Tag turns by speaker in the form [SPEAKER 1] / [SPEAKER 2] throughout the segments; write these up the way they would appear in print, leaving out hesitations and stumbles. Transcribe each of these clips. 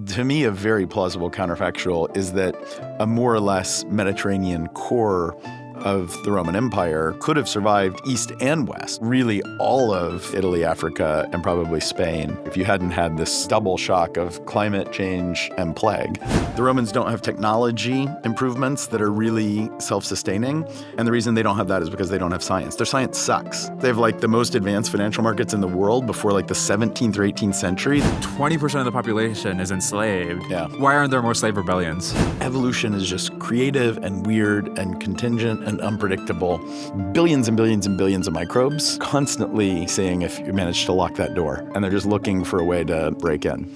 [SPEAKER 1] To me, a very plausible counterfactual is that a more or less Mediterranean core of the Roman Empire could have survived east and west, really all of Italy, Africa, and probably Spain, if you hadn't had this double shock of climate change and plague. The Romans don't have technology improvements that are really self-sustaining, and the reason they don't have that is because they don't have science. Their science sucks. They have like the most advanced financial markets in the world before like the 17th or 18th century.
[SPEAKER 2] 20% of the population is enslaved.
[SPEAKER 1] Yeah.
[SPEAKER 2] Why aren't there more slave rebellions?
[SPEAKER 1] Evolution is just creative and weird and contingent and unpredictable. Billions and billions and billions of microbes constantly seeing if you manage to lock that door, and they're just looking for a way to break in.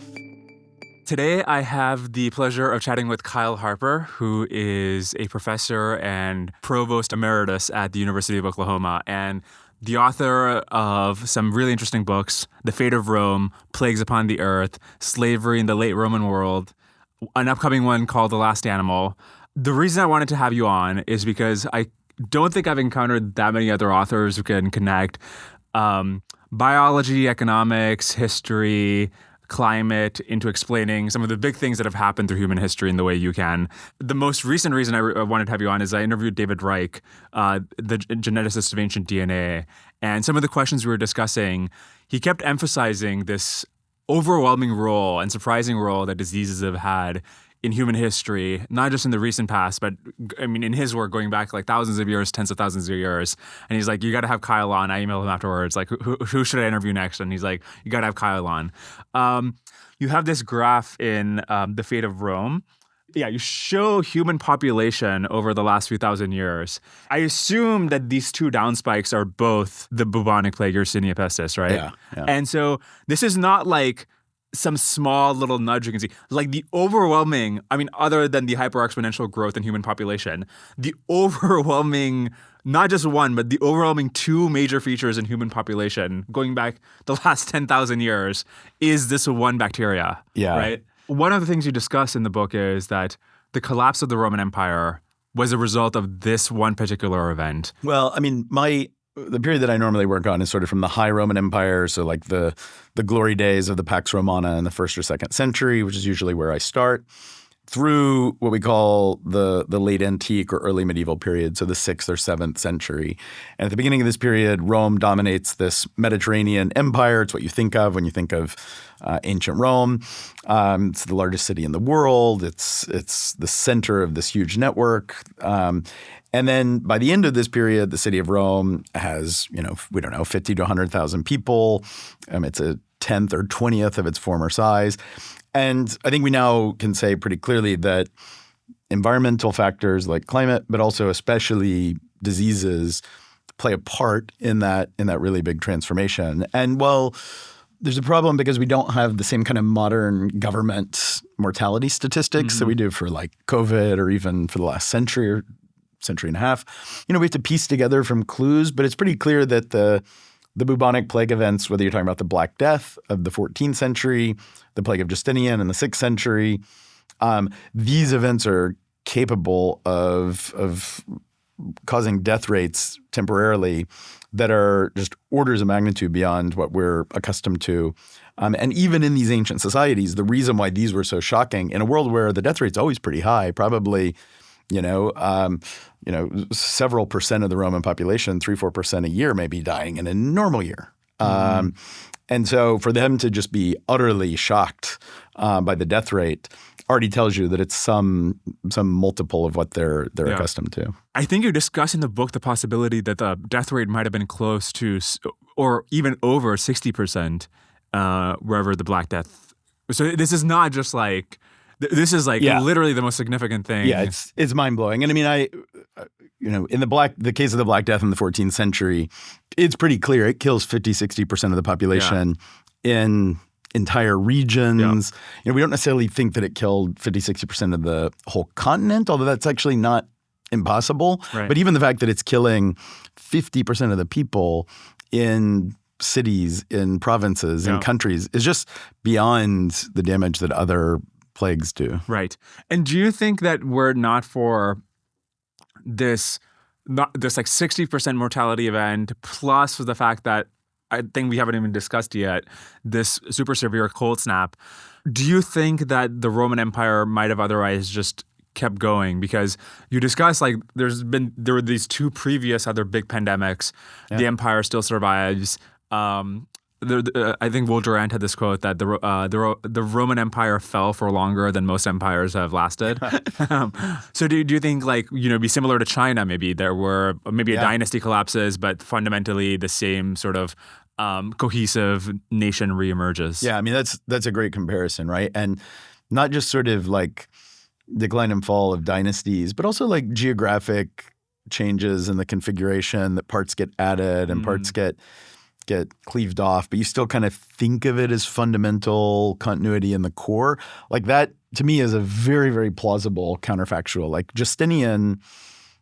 [SPEAKER 2] Today, I have the pleasure of chatting with Kyle Harper, who is a professor and provost emeritus at the University of Oklahoma, and the author of some really interesting books, The Fate of Rome, Plagues Upon the Earth, Slavery in the Late Roman World, an upcoming one called The Last Animal. The reason I wanted to have you on is because I don't think I've encountered that many other authors who can connect biology, economics, history, climate into explaining some of the big things that have happened through human history in the way you can. The most recent reason I wanted to have you on is I interviewed David Reich, the geneticist of ancient DNA. And some of the questions we were discussing, he kept emphasizing this overwhelming role and surprising role that diseases have had in human history, not just in the recent past, but I mean, in his work going back like thousands of years, tens of thousands of years. And he's like, you got to have Kyle on. I emailed him afterwards, like, who should I interview next? And he's like, you got to have Kyle on. You have this graph in The Fate of Rome. Yeah, you show human population over the last few thousand years. I assume that these two down spikes are both the bubonic plague, Yersinia pestis, right?
[SPEAKER 1] Yeah.
[SPEAKER 2] And so this is not like some small little nudge you can see. Like the overwhelming, I mean, other than the hyper-exponential growth in human population, the overwhelming, not just one, but the overwhelming two major features in human population going back the last 10,000 years is this one bacteria, right? One of the things you discuss in the book is that the collapse of the Roman Empire was a result of this one particular event.
[SPEAKER 1] Well, I mean, the period that I normally work on is sort of from the High Roman Empire, so like the glory days of the Pax Romana in the 1st or 2nd century, which is usually where I start, through what we call the late antique or early medieval period, so the 6th or 7th century. And at the beginning of this period, Rome dominates this Mediterranean empire. It's what you think of when you think of ancient Rome. It's the largest city in the world. It's the center of this huge network. And then by the end of this period, the city of Rome has, we don't know, 50 to 100,000 people. It's a 10th or 20th of its former size. And I think we now can say pretty clearly that environmental factors like climate, but also especially diseases, play a part in that really big transformation. And well, there's a problem because we don't have the same kind of modern government mortality statistics that we do for like COVID or even for the last century or century and a half. We have to piece together from clues, but it's pretty clear that the bubonic plague events, whether you're talking about the Black Death of the 14th century, the plague of Justinian in the 6th century, these events are capable of causing death rates temporarily that are just orders of magnitude beyond what we're accustomed to. And even in these ancient societies, the reason why these were so shocking in a world where the death rate's always pretty high, probably several percent of the Roman population, 3-4% a year may be dying in a normal year. And so for them to just be utterly shocked by the death rate already tells you that it's some multiple of what they're accustomed to.
[SPEAKER 2] I think you discuss in the book the possibility that the death rate might have been close to or even over 60% wherever the Black Death. So this is not just like – this is like literally the most significant thing.
[SPEAKER 1] Yeah, it's mind-blowing. And I mean, in the case of the Black Death in the 14th century, it's pretty clear. It kills 50-60% of the population in entire regions. We don't necessarily think that it killed 50-60% of the whole continent, although that's actually not impossible.
[SPEAKER 2] Right.
[SPEAKER 1] But even the fact that it's killing 50% of the people in cities, in provinces, in countries is just beyond the damage that other plagues do.
[SPEAKER 2] Right. And do you think that were not for this like 60% mortality event plus the fact that I think we haven't even discussed yet, this super severe cold snap, Do you think that the Roman Empire might have otherwise just kept going? Because you discussed like there were these two previous other big pandemics.
[SPEAKER 1] Yeah.
[SPEAKER 2] The empire still survives. I think Will Durant had this quote that the Roman Empire fell for longer than most empires have lasted. So do you think like be similar to China? Maybe there were a dynasty collapses, but fundamentally the same sort of cohesive nation reemerges.
[SPEAKER 1] Yeah, I mean that's a great comparison, right? And not just sort of like decline and fall of dynasties, but also like geographic changes in the configuration that parts get added and parts get cleaved off, but you still kind of think of it as fundamental continuity in the core. Like that, to me, is a very, very plausible counterfactual. Like Justinian,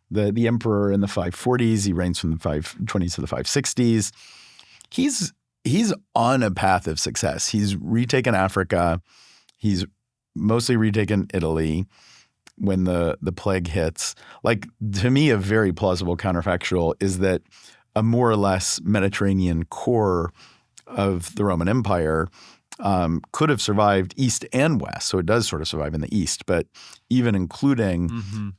[SPEAKER 1] the emperor in the 540s, he reigns from the 520s to the 560s. He's on a path of success. He's retaken Africa. He's mostly retaken Italy when the plague hits. Like, to me, a very plausible counterfactual is that a more or less Mediterranean core of the Roman Empire could have survived east and west. So it does sort of survive in the east, but even including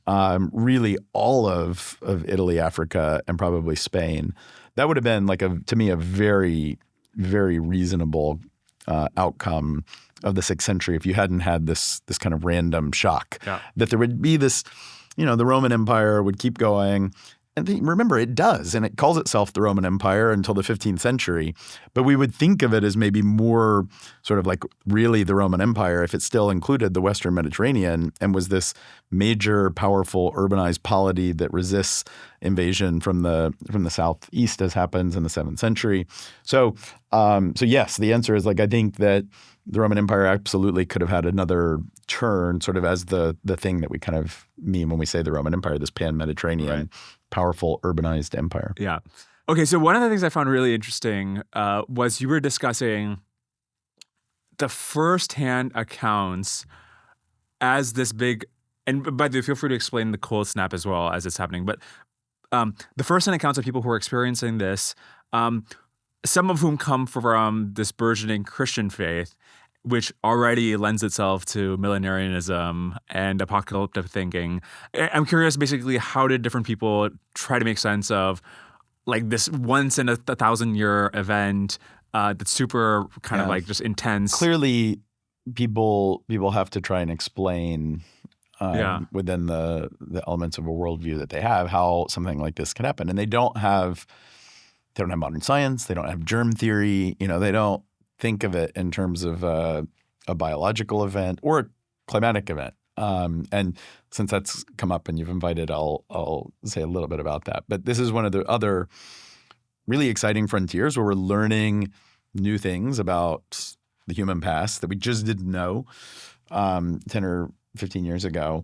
[SPEAKER 1] really all of Italy, Africa, and probably Spain, that would have been like to me a very, very reasonable outcome of the 6th century if you hadn't had this kind of random shock.
[SPEAKER 2] Yeah.
[SPEAKER 1] That there would be this, the Roman Empire would keep going. And remember, it does, and it calls itself the Roman Empire until the 15th century. But we would think of it as maybe more sort of like really the Roman Empire if it still included the Western Mediterranean and was this major, powerful, urbanized polity that resists invasion from the southeast, as happens in the 7th century. So yes, the answer is like I think that the Roman Empire absolutely could have had another turn, sort of as the thing that we kind of mean when we say the Roman Empire, this pan-Mediterranean, powerful, urbanized empire.
[SPEAKER 2] Yeah. Okay, so one of the things I found really interesting was you were discussing the firsthand accounts as this big, and by the way, feel free to explain the cold snap as well as it's happening, but the firsthand accounts of people who are experiencing this, some of whom come from this burgeoning Christian faith, which already lends itself to millenarianism and apocalyptic thinking. I'm curious, basically, how did different people try to make sense of like this once in a 1,000-year event that's super kind of like just intense?
[SPEAKER 1] Clearly, people have to try and explain within the elements of a worldview that they have how something like this can happen, and they don't have modern science. They don't have germ theory. They don't think of it in terms of a biological event or a climatic event. And since that's come up and you've invited, I'll say a little bit about that. But this is one of the other really exciting frontiers where we're learning new things about the human past that we just didn't know 10 or 15 years ago.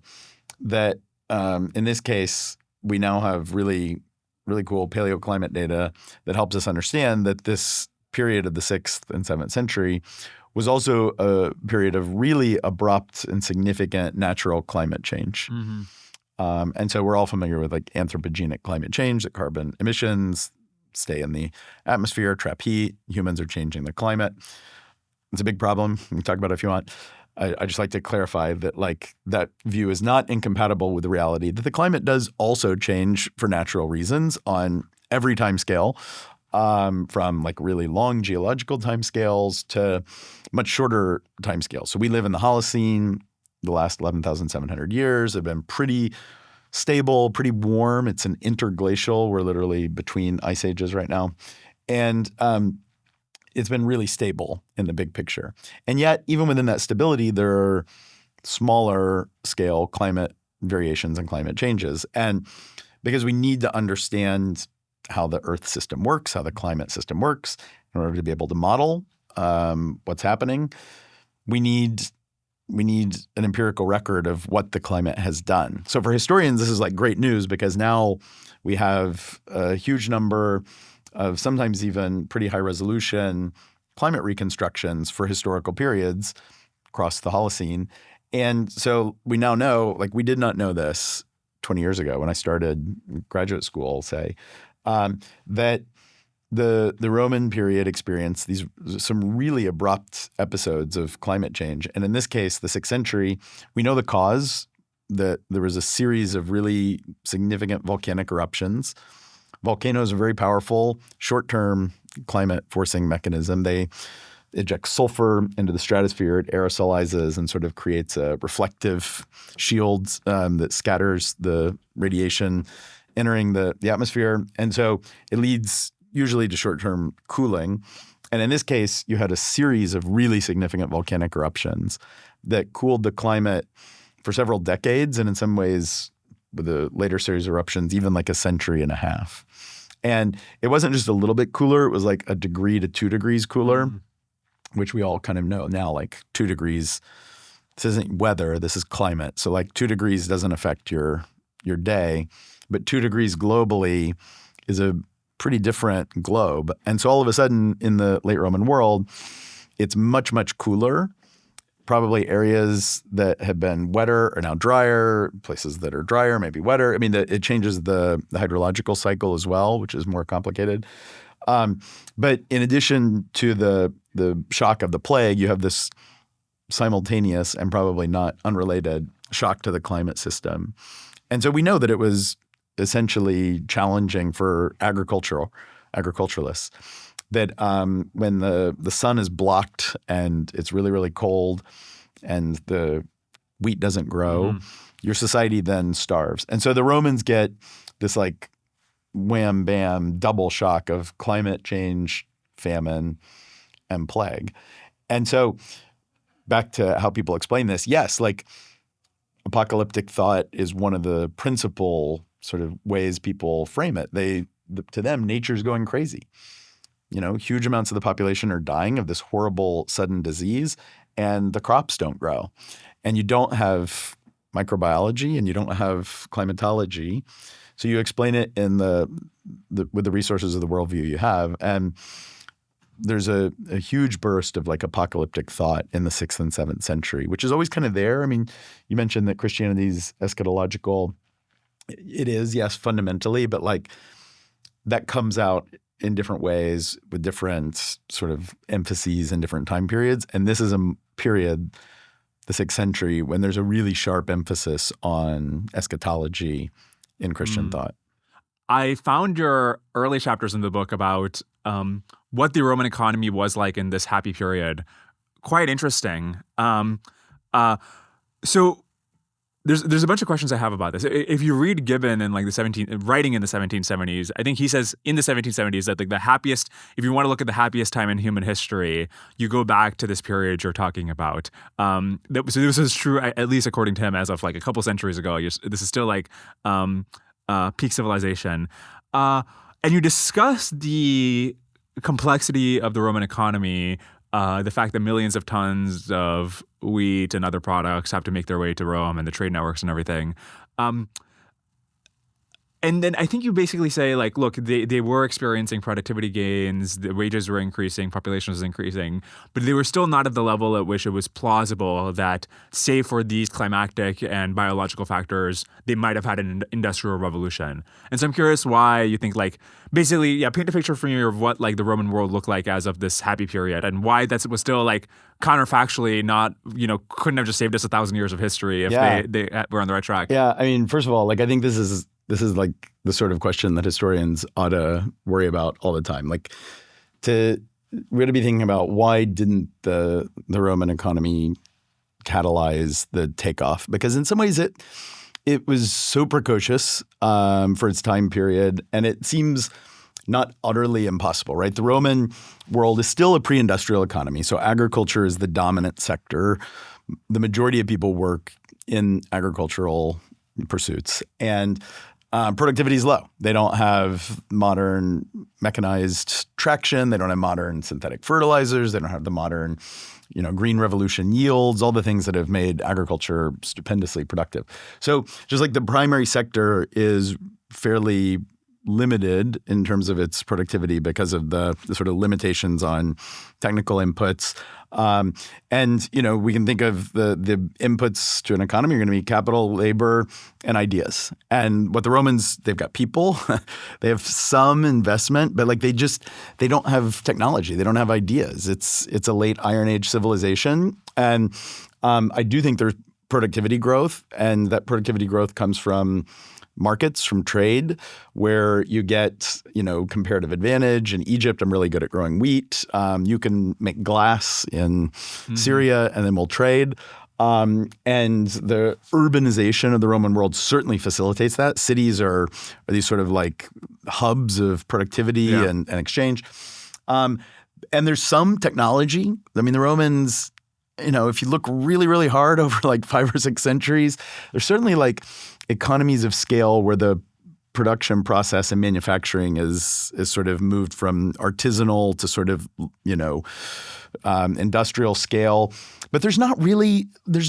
[SPEAKER 1] That in this case, we now have really cool paleoclimate data that helps us understand that this period of the 6th and 7th century was also a period of really abrupt and significant natural climate change. And so we're all familiar with like anthropogenic climate change, that carbon emissions stay in the atmosphere, trap heat. Humans are changing the climate. It's a big problem. We can talk about it if you want. I just like to clarify that like that view is not incompatible with the reality that the climate does also change for natural reasons on every time scale, from like really long geological time scales to much shorter time scales. So we live in the Holocene. The last 11,700 years have been pretty stable, pretty warm. It's an interglacial. We're literally between ice ages right now. And it's been really stable in the big picture. And yet, even within that stability, there are smaller scale climate variations and climate changes. And because we need to understand how the Earth system works, how the climate system works, in order to be able to model what's happening, we need an empirical record of what the climate has done. So for historians, this is like great news because now we have a huge number of sometimes even pretty high resolution climate reconstructions for historical periods across the Holocene. And so we now know, like we did not know this 20 years ago when I started graduate school, say, that the Roman period experienced some really abrupt episodes of climate change. And in this case, the 6th century, we know the cause, that there was a series of really significant volcanic eruptions. Volcanoes are very powerful, short-term climate forcing mechanism. They eject sulfur into the stratosphere. It aerosolizes and sort of creates a reflective shield that scatters the radiation entering the atmosphere. And so it leads usually to short-term cooling. And in this case, you had a series of really significant volcanic eruptions that cooled the climate for several decades, and in some ways, with the later series of eruptions, even like a century and a half. And it wasn't just a little bit cooler. It was like 1 degree to 2 degrees cooler, which we all kind of know now, like 2 degrees. This isn't weather. This is climate. So like 2 degrees doesn't affect your day, but 2 degrees globally is a pretty different globe. And so all of a sudden in the late Roman world, it's much, much cooler. Probably areas that have been wetter are now drier. Places that are drier may be wetter. I mean, it changes the hydrological cycle as well, which is more complicated. But in addition to the shock of the plague, you have this simultaneous and probably not unrelated shock to the climate system. And so we know that it was essentially challenging for agriculturalists. That when the sun is blocked and it's really, really cold and the wheat doesn't grow, your society then starves. And so the Romans get this like wham, bam, double shock of climate change, famine, and plague. And so back to how people explain this, yes, like apocalyptic thought is one of the principal sort of ways people frame it. To them, nature's going crazy. You know, huge amounts of the population are dying of this horrible sudden disease, and the crops don't grow. And you don't have microbiology and you don't have climatology. So you explain it in with the resources of the worldview you have. And there's a huge burst of like apocalyptic thought in the 6th and 7th century, which is always kind of there. I mean, you mentioned that Christianity's eschatological. It is, yes, fundamentally, but like that comes out in different ways with different sort of emphases in different time periods. And this is a period, the 6th century, when there's a really sharp emphasis on eschatology in Christian thought.
[SPEAKER 2] I found your early chapters in the book about what the Roman economy was like in this happy period quite interesting. So there's a bunch of questions I have about this. If you read Gibbon in like writing in the 1770s, I think he says in the 1770s that like the happiest, if you want to look at the happiest time in human history, you go back to this period you're talking about. So this is true, at least according to him, as of like a couple centuries ago. This is still like peak civilization. And you discuss the complexity of the Roman economy, the fact that millions of tons of wheat and other products have to make their way to Rome and the trade networks and everything. And then I think you basically say like, look, they were experiencing productivity gains, the wages were increasing, population was increasing, but they were still not at the level at which it was plausible that, save for these climatic and biological factors, they might have had an industrial revolution. And so I'm curious why you think like, basically, yeah, paint a picture for me of what like the Roman world looked like as of this happy period and why that was still like counterfactually not, couldn't have just saved us 1,000 years of history if they were on the right track.
[SPEAKER 1] Yeah, I mean, first of all, like I think this is like the sort of question that historians ought to worry about all the time. Like we ought to be thinking about why didn't the Roman economy catalyze the takeoff? Because in some ways it was so precocious for its time period, and it seems not utterly impossible, right? The Roman world is still a pre-industrial economy, so agriculture is the dominant sector. The majority of people work in agricultural pursuits, and productivity is low. They don't have modern mechanized traction. They don't have modern synthetic fertilizers. They don't have the modern, green revolution yields, all the things that have made agriculture stupendously productive. So just like the primary sector is fairly limited in terms of its productivity because of the sort of limitations on technical inputs. And, we can think of the inputs to an economy are going to be capital, labor, and ideas. And what the Romans, they've got people, they have some investment, but like they don't have technology. They don't have ideas. It's a late Iron Age civilization. And I do think there's productivity growth, and that productivity growth comes from markets, from trade, where you get, comparative advantage. In Egypt, I'm really good at growing wheat. You can make glass in Syria, and then we'll trade. And the urbanization of the Roman world certainly facilitates that. Cities are these sort of like hubs of productivity and exchange. And there's some technology. I mean, the Romans, if you look really, really hard over like 5 or 6 centuries, there's certainly like economies of scale where the production process and manufacturing is sort of moved from artisanal to sort of, industrial scale. But there's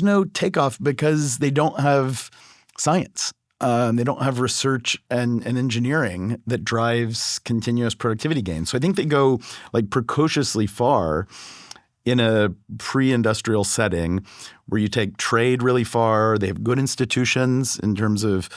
[SPEAKER 1] no takeoff because they don't have science. They don't have research and engineering that drives continuous productivity gains. So I think they go like precociously far in a pre-industrial setting where you take trade really far. They have good institutions in terms of,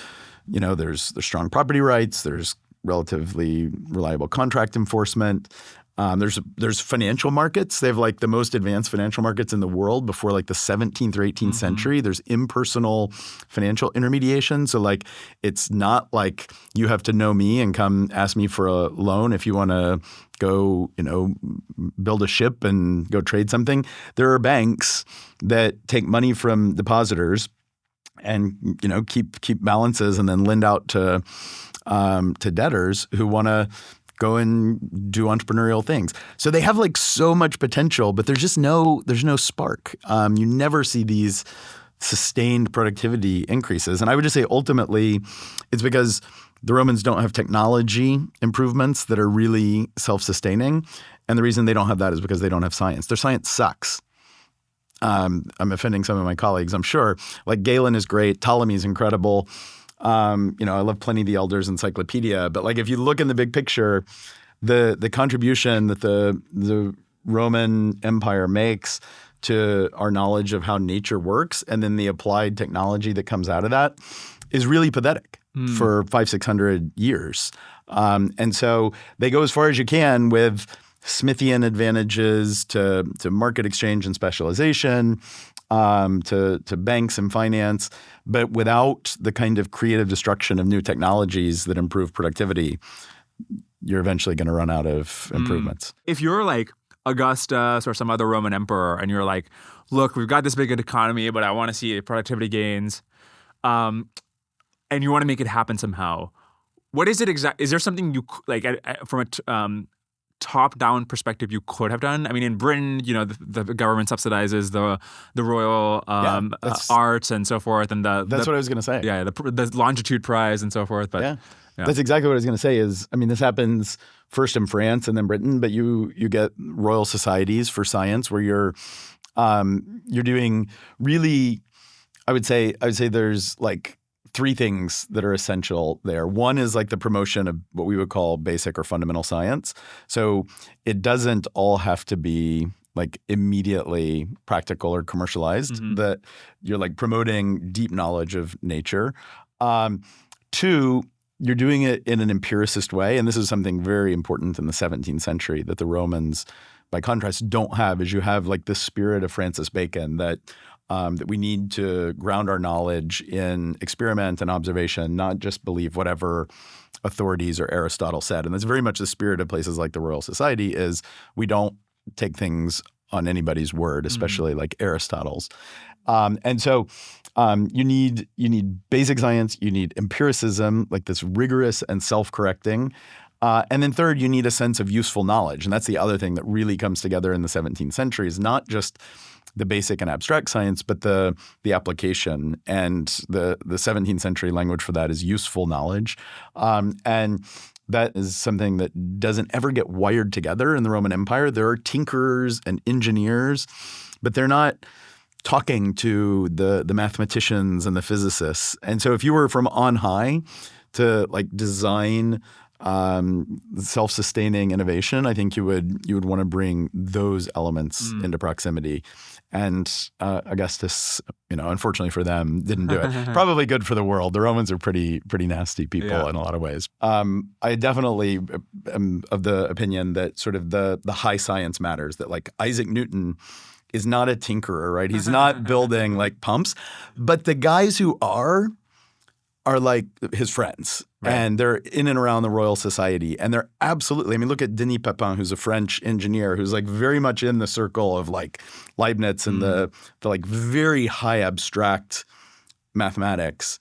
[SPEAKER 1] there's strong property rights. There's relatively reliable contract enforcement. There's financial markets. They have like the most advanced financial markets in the world before like the 17th or 18th century. There's impersonal financial intermediation. So like it's not like you have to know me and come ask me for a loan if you want to go, build a ship and go trade something. There are banks that take money from depositors and, keep balances and then lend out to debtors who want to go and do entrepreneurial things. So they have like so much potential, but there's no spark. You never see these sustained productivity increases. And I would just say ultimately it's because the Romans don't have technology improvements that are really self-sustaining. And the reason they don't have that is because they don't have science. Their science sucks. I'm offending some of my colleagues, I'm sure. Like Galen is great. Ptolemy is incredible. I love Pliny the Elder's encyclopedia. But like if you look in the big picture, the contribution that the Roman Empire makes to our knowledge of how nature works and then the applied technology that comes out of that is really pathetic for 500-600 years. And so they go as far as you can with Smithian advantages to market exchange and specialization, to banks and finance, but without the kind of creative destruction of new technologies that improve productivity, you're eventually going to run out of improvements.
[SPEAKER 2] If you're like Augustus or some other Roman emperor and you're like, look, we've got this big economy, but I want to see productivity gains, and you want to make it happen somehow, what is it exactly? Is there something you like from a top-down perspective you could have done? I mean, in Britain, the government subsidizes the royal arts and so forth, and
[SPEAKER 1] that's what I was going to say.
[SPEAKER 2] Yeah, the Longitude Prize and so forth. But yeah.
[SPEAKER 1] That's exactly what I was going to say. This happens first in France and then Britain, but you get royal societies for science where you're doing really. I would say there's like 3 things that are essential there. One is like the promotion of what we would call basic or fundamental science. So it doesn't all have to be like immediately practical or commercialized, that you're like promoting deep knowledge of nature. 2, you're doing it in an empiricist way. And this is something very important in the 17th century that the Romans, by contrast, don't have, is you have like the spirit of Francis Bacon that we need to ground our knowledge in experiment and observation, not just believe whatever authorities or Aristotle said. And that's very much the spirit of places like the Royal Society is we don't take things on anybody's word, especially like Aristotle's. And so you need basic science, you need empiricism, like this rigorous and self-correcting. And then third, you need a sense of useful knowledge. And that's the other thing that really comes together in the 17th century is not just the basic and abstract science, but the application. And the 17th century language for that is useful knowledge. And that is something that doesn't ever get wired together in the Roman Empire. There are tinkerers and engineers, but they're not talking to the mathematicians and the physicists. And so if you were from on high to like design self-sustaining innovation, I think you would want to bring those elements into proximity. And Augustus, unfortunately for them, didn't do it. Probably good for the world. The Romans are pretty nasty people in a lot of ways. I definitely am of the opinion that sort of the high science matters, that like Isaac Newton is not a tinkerer, right? He's not building like pumps. But the guys who are like his friends. Right. And they're in and around the Royal Society. And they're absolutely – I mean, look at Denis Papin, who's a French engineer who's like very much in the circle of like Leibniz and the like very high abstract mathematics,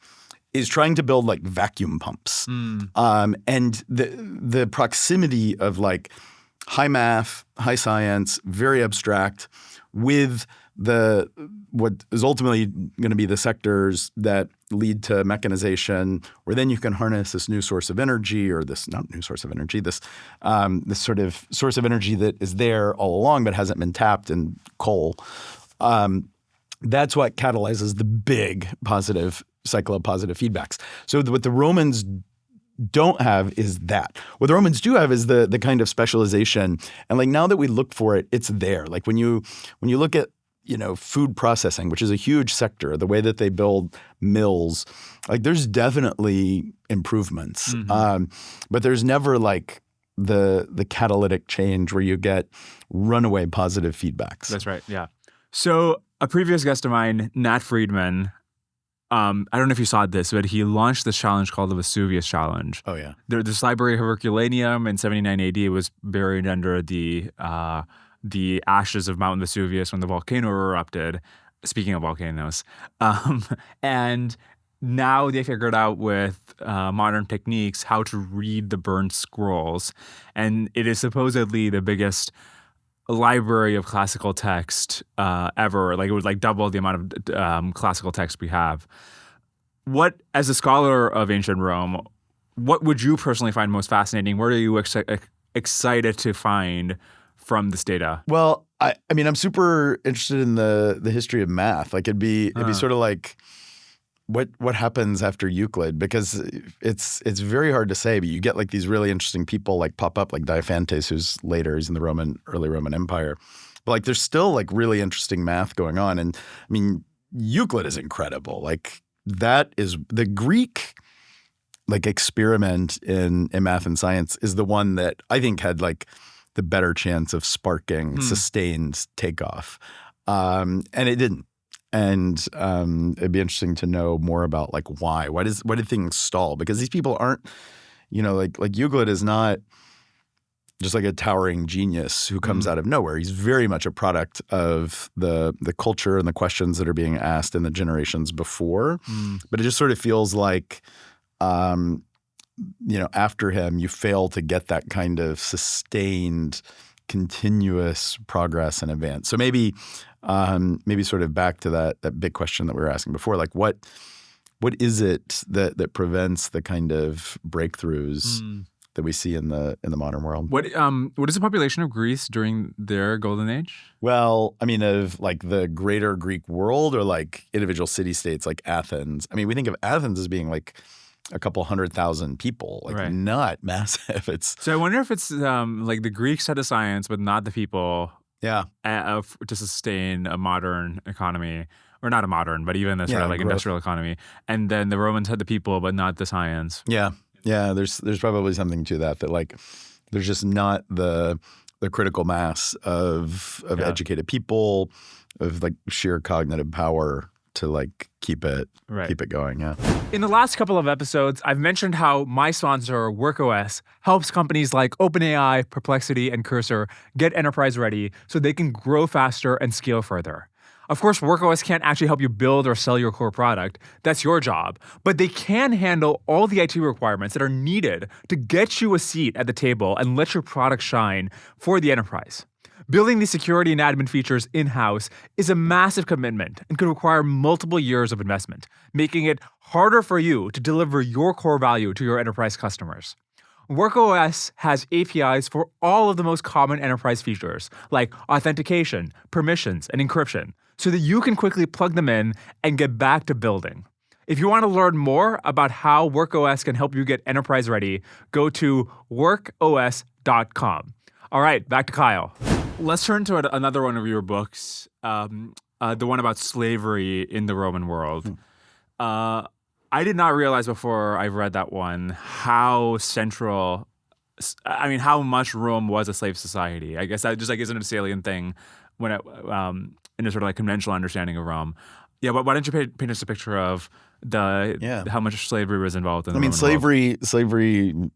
[SPEAKER 1] is trying to build like vacuum pumps. And the proximity of like high math, high science, very abstract with what is ultimately going to be the sectors that lead to mechanization, where then you can harness this new source of energy, or this not new source of energy, this sort of source of energy that is there all along but hasn't been tapped in coal. That's what catalyzes the big positive cycle of positive feedbacks. So what the Romans don't have is that. What the Romans do have is the kind of specialization. And like now that we look for it, it's there. Like when you look at food processing, which is a huge sector, the way that they build mills, like there's definitely improvements. But there's never like the catalytic change where you get runaway positive feedbacks. That's
[SPEAKER 2] right. Yeah. So a previous guest of mine, Nat Friedman, I don't know if you saw this, but he launched this challenge called the Vesuvius Challenge.
[SPEAKER 1] Oh, yeah.
[SPEAKER 2] This library of Herculaneum in 79 AD was buried under the ashes of Mount Vesuvius when the volcano erupted. Speaking of volcanoes. And now they figured out with modern techniques how to read the burned scrolls. And it is supposedly the biggest library of classical text ever. Like it would like double the amount of classical text we have. What, as a scholar of ancient Rome, what would you personally find most fascinating? What are you excited to find from this data?
[SPEAKER 1] Well, I mean, I'm super interested in the history of math. Like it'd be sort of like what happens after Euclid, because it's very hard to say, but you get like these really interesting people like pop up, like Diophantus, who's later, he's in the early Roman Empire. But like there's still like really interesting math going on. And I mean, Euclid is incredible. Like that is the Greek like experiment in math and science is the one that I think had like the better chance of sparking sustained takeoff. And it didn't. And it'd be interesting to know more about like why. Why did things stall? Because these people aren't, like Euclid is not just like a towering genius who comes out of nowhere. He's very much a product of the culture and the questions that are being asked in the generations before. But it just sort of feels like after him, you fail to get that kind of sustained, continuous progress and advance. So maybe sort of back to that big question that we were asking before, like what is it that prevents the kind of breakthroughs that we see in the modern world?
[SPEAKER 2] What is the population of Greece during their golden age?
[SPEAKER 1] Well, I mean, of like the greater Greek world, or like individual city-states like Athens. I mean, we think of Athens as being like a couple 100,000 people, like not massive.
[SPEAKER 2] So I wonder if it's like the Greeks had the science, but not the people.
[SPEAKER 1] Yeah.
[SPEAKER 2] To sustain a modern economy, or not a modern, but even a sort of like industrial economy. And then the Romans had the people, but not the science.
[SPEAKER 1] Yeah. Yeah. There's probably something to that like there's just not the critical mass of educated people, of like sheer cognitive power to like keep it going. Yeah.
[SPEAKER 2] In the last couple of episodes, I've mentioned how my sponsor, WorkOS, helps companies like OpenAI, Perplexity, and Cursor get enterprise ready so they can grow faster and scale further. Of course, WorkOS can't actually help you build or sell your core product. That's your job. But they can handle all the IT requirements that are needed to get you a seat at the table and let your product shine for the enterprise. Building these security and admin features in-house is a massive commitment and could require multiple years of investment, making it harder for you to deliver your core value to your enterprise customers. WorkOS has APIs for all of the most common enterprise features, like authentication, permissions, and encryption, so that you can quickly plug them in and get back to building. If you want to learn more about how WorkOS can help you get enterprise ready, go to workos.com. All right, back to Kyle. Let's turn to another one of your books, the one about slavery in the Roman world. I did not realize before I read that one how central, how much Rome was a slave society. I guess that just isn't a salient thing when in a sort of conventional understanding of Rome. Yeah, but why don't you paint us a picture of how much slavery was involved in the Roman world?
[SPEAKER 1] Slavery,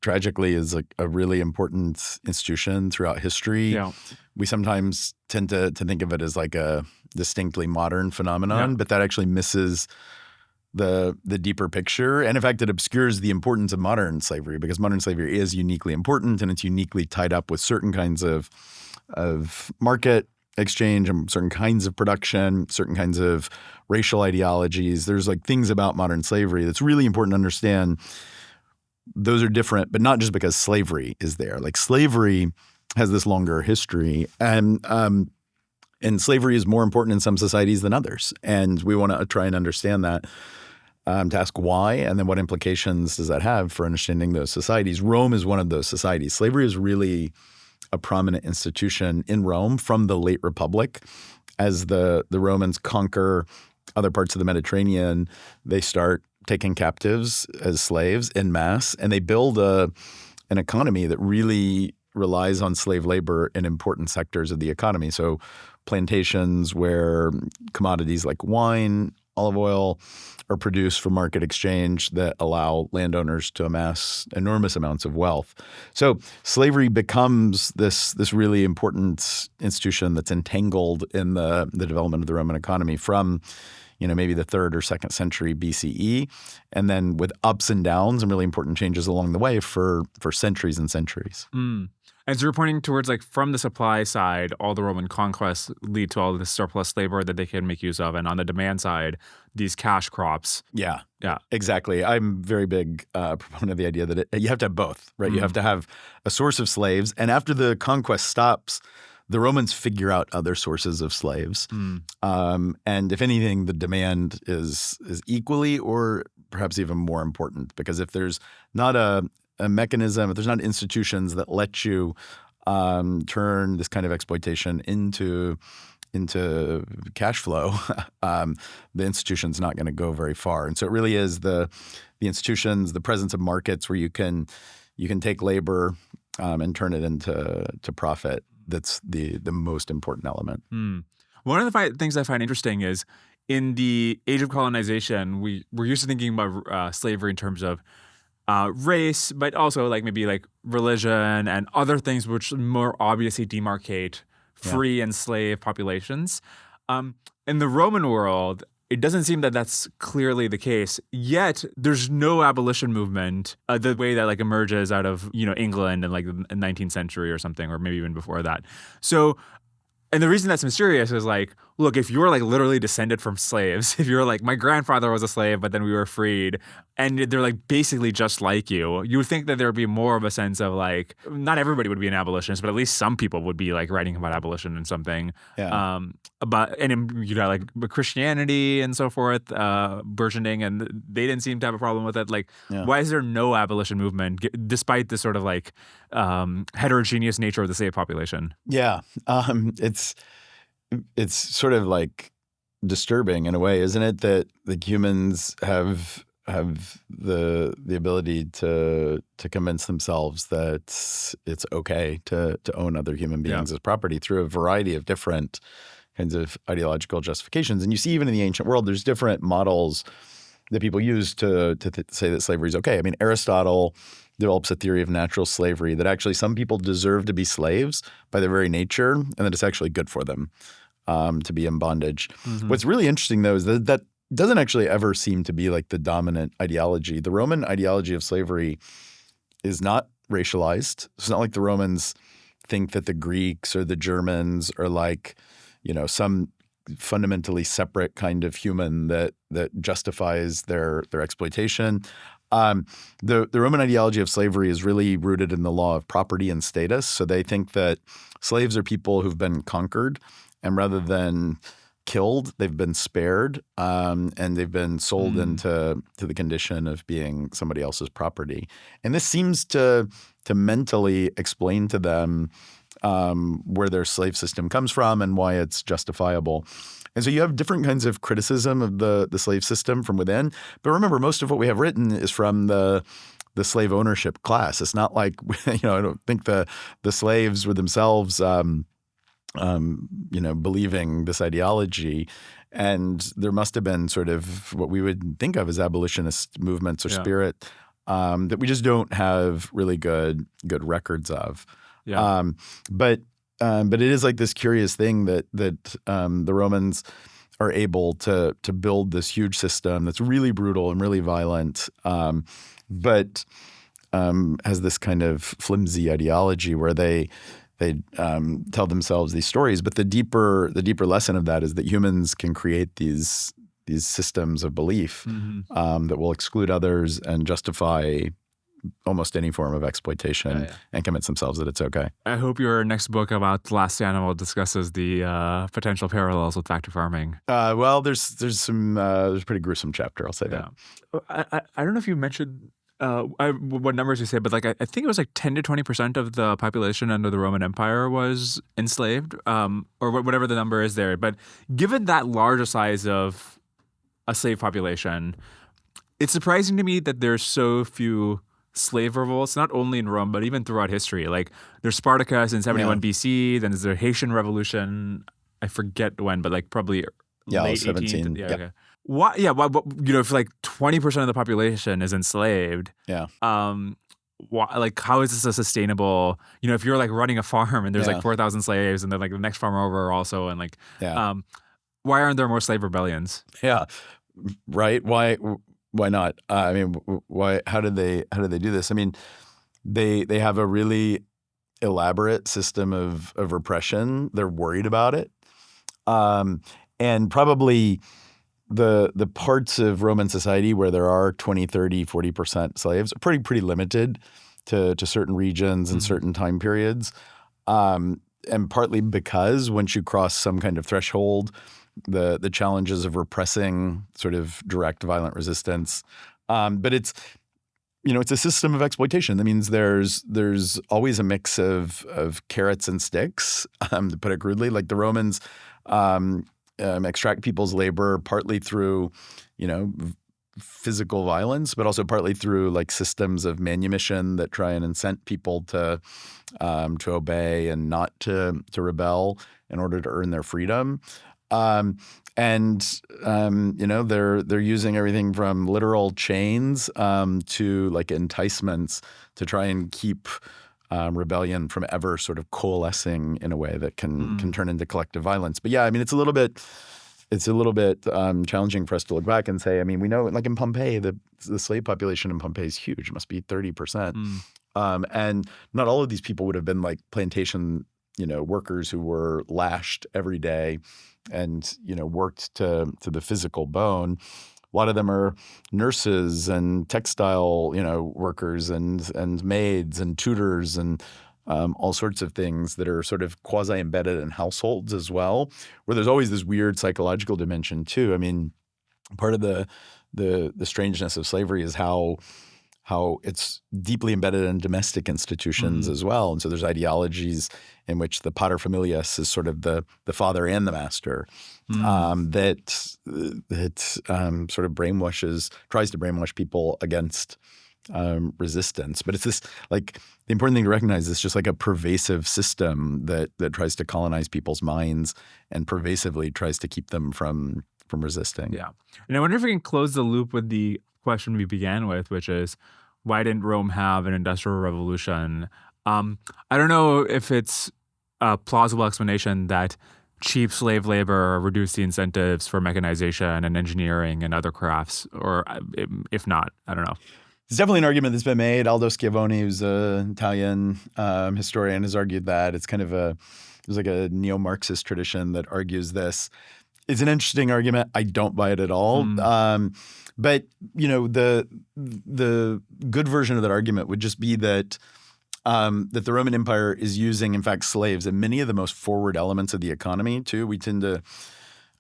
[SPEAKER 1] tragically is a really important institution throughout history.
[SPEAKER 2] Yeah.
[SPEAKER 1] We sometimes tend to think of it as a distinctly modern phenomenon, but that actually misses the deeper picture. And in fact, it obscures the importance of modern slavery, because modern slavery is uniquely important and it's uniquely tied up with certain kinds of market exchange and certain kinds of production, certain kinds of racial ideologies. There's things about modern slavery that's really important to understand. Those are different, but not just because slavery is there. Slavery has this longer history, and slavery is more important in some societies than others. And we want to try and understand that, to ask why, and then what implications does that have for understanding those societies. Rome is one of those societies. Slavery is really a prominent institution in Rome from the late Republic. As the Romans conquer other parts of the Mediterranean, they start taking captives as slaves en masse, and they build an economy that really relies on slave labor in important sectors of the economy. So plantations where commodities like wine, olive oil are produced for market exchange that allow landowners to amass enormous amounts of wealth. So slavery becomes this really important institution that's entangled in the development of the Roman economy from maybe the 3rd or 2nd century BCE, and then with ups and downs and really important changes along the way for centuries and centuries.
[SPEAKER 2] And so you're pointing towards from the supply side, all the Roman conquests lead to all this surplus labor that they can make use of. And on the demand side, these cash crops.
[SPEAKER 1] Yeah, exactly. I'm very big proponent of the idea that you have to have both, right? You have to have a source of slaves. And after the conquest stops, the Romans figure out other sources of slaves. And if anything, the demand is equally or perhaps even more important, because if there's not a mechanism, if there's not institutions that let you turn this kind of exploitation into cash flow, the institution's not going to go very far. And so it really is the institutions, the presence of markets where you can take labor and turn it into profit. That's the most important element.
[SPEAKER 2] One of the things I find interesting is in the age of colonization, we're used to thinking about slavery in terms of race, but also maybe religion and other things which more obviously demarcate free and slave populations. In the Roman world, it doesn't seem that that's clearly the case. Yet there's no abolition movement the way that emerges out of England in the 19th century or something, or maybe even before that. So. And the reason that's mysterious is look, if you're literally descended from slaves, if you're my grandfather was a slave, but then we were freed, and they're basically just like you would think that there would be more of a sense of not everybody would be an abolitionist, but at least some people would be writing about abolition and something.
[SPEAKER 1] Yeah.
[SPEAKER 2] You got Christianity and so forth burgeoning, and they didn't seem to have a problem with it. Why is there no abolition movement despite the sort of heterogeneous nature of the slave population?
[SPEAKER 1] Yeah. It's sort of disturbing in a way, isn't it, that humans have the ability to convince themselves that it's okay to own other human beings as property through a variety of different kinds of ideological justifications. And you see even in the ancient world, there's different models that people use to say that slavery is okay. I mean, Aristotle develops a theory of natural slavery that actually some people deserve to be slaves by their very nature, and that it's actually good for them to be in bondage. What's really interesting, though, is that doesn't actually ever seem to be the dominant ideology. The Roman ideology of slavery is not racialized. It's not like the Romans think that the Greeks or the Germans are some fundamentally separate kind of human that justifies their exploitation. The Roman ideology of slavery is really rooted in the law of property and status. So they think that slaves are people who've been conquered, and rather than killed, they've been spared, and they've been sold into the condition of being somebody else's property. And this seems to mentally explain to them where their slave system comes from and why it's justifiable. And so you have different kinds of criticism of the slave system from within. But remember, most of what we have written is from the slave ownership class. It's not like, I don't think the slaves were themselves believing this ideology. And there must have been sort of what we would think of as abolitionist movements or spirit that we just don't have really good records of.
[SPEAKER 2] Yeah.
[SPEAKER 1] But it is like this curious thing that the Romans are able to build this huge system that's really brutal and really violent, but has this kind of flimsy ideology where they tell themselves these stories. But the deeper lesson of that is that humans can create these systems of belief that will exclude others and justify almost any form of exploitation and convince themselves that it's okay.
[SPEAKER 2] I hope your next book about The Last Animal discusses the potential parallels with factory farming.
[SPEAKER 1] Well, there's a pretty gruesome chapter, I'll say that.
[SPEAKER 2] I don't know if you mentioned what numbers you say, but like I think it was like 10 to 20% of the population under the Roman Empire was enslaved, or whatever the number is there. But given that large a size of a slave population, it's surprising to me that there's so few slave revolts, not only in Rome, but even throughout history. Like there's Spartacus in 71 BC, then there's the Haitian Revolution. I forget when, but like probably late
[SPEAKER 1] 17.
[SPEAKER 2] 18th. Okay. Why? Yeah. If like 20% of the population is enslaved.
[SPEAKER 1] Yeah.
[SPEAKER 2] Why, like, how is this a sustainable? If you're like running a farm and there's like 4,000 slaves, and then like the next farmer over also, and like, why aren't there more slave rebellions?
[SPEAKER 1] Yeah. Right. Why not? I mean, why? How did they do this? I mean, they have a really elaborate system of repression. They're worried about it, and probably the parts of Roman society where there are 20, 30, 40% slaves are pretty limited to certain regions and certain time periods, and partly because once you cross some kind of threshold, the challenges of repressing sort of direct violent resistance. But it's a system of exploitation. That means there's always a mix of carrots and sticks, to put it crudely. Like the Romans extract people's labor partly through, physical violence, but also partly through like systems of manumission that try and incent people to obey and not to rebel in order to earn their freedom. They're using everything from literal chains to like enticements to try and keep rebellion from ever sort of coalescing in a way that can turn into collective violence. But yeah, I mean, it's a little bit challenging for us to look back and say, I mean, we know like in Pompeii, the slave population in Pompeii is huge. It must be 30%. And not all of these people would have been like plantation workers who were lashed every day and, worked to the physical bone. A lot of them are nurses and textile, workers and maids and tutors and all sorts of things that are sort of quasi-embedded in households as well, where there's always this weird psychological dimension too. I mean, part of the strangeness of slavery is how it's deeply embedded in domestic institutions as well. And so there's ideologies in which the pater familias is sort of the father and the master that sort of tries to brainwash people against resistance. But it's this like the important thing to recognize is just like a pervasive system that tries to colonize people's minds and pervasively tries to keep them from resisting.
[SPEAKER 2] Yeah. And I wonder if we can close the loop with the question we began with, which is, why didn't Rome have an industrial revolution? I don't know if it's a plausible explanation that cheap slave labor reduced the incentives for mechanization and engineering and other crafts, or if not, I don't know.
[SPEAKER 1] It's definitely an argument that's been made. 𝐐𝐏𝐿𝐒, who's an Italian historian, has argued that. It's kind of there's like a neo-Marxist tradition that argues this. It's an interesting argument. I don't buy it at all. But the good version of that argument would just be that that the Roman Empire is using, in fact, slaves in many of the most forward elements of the economy too. We tend to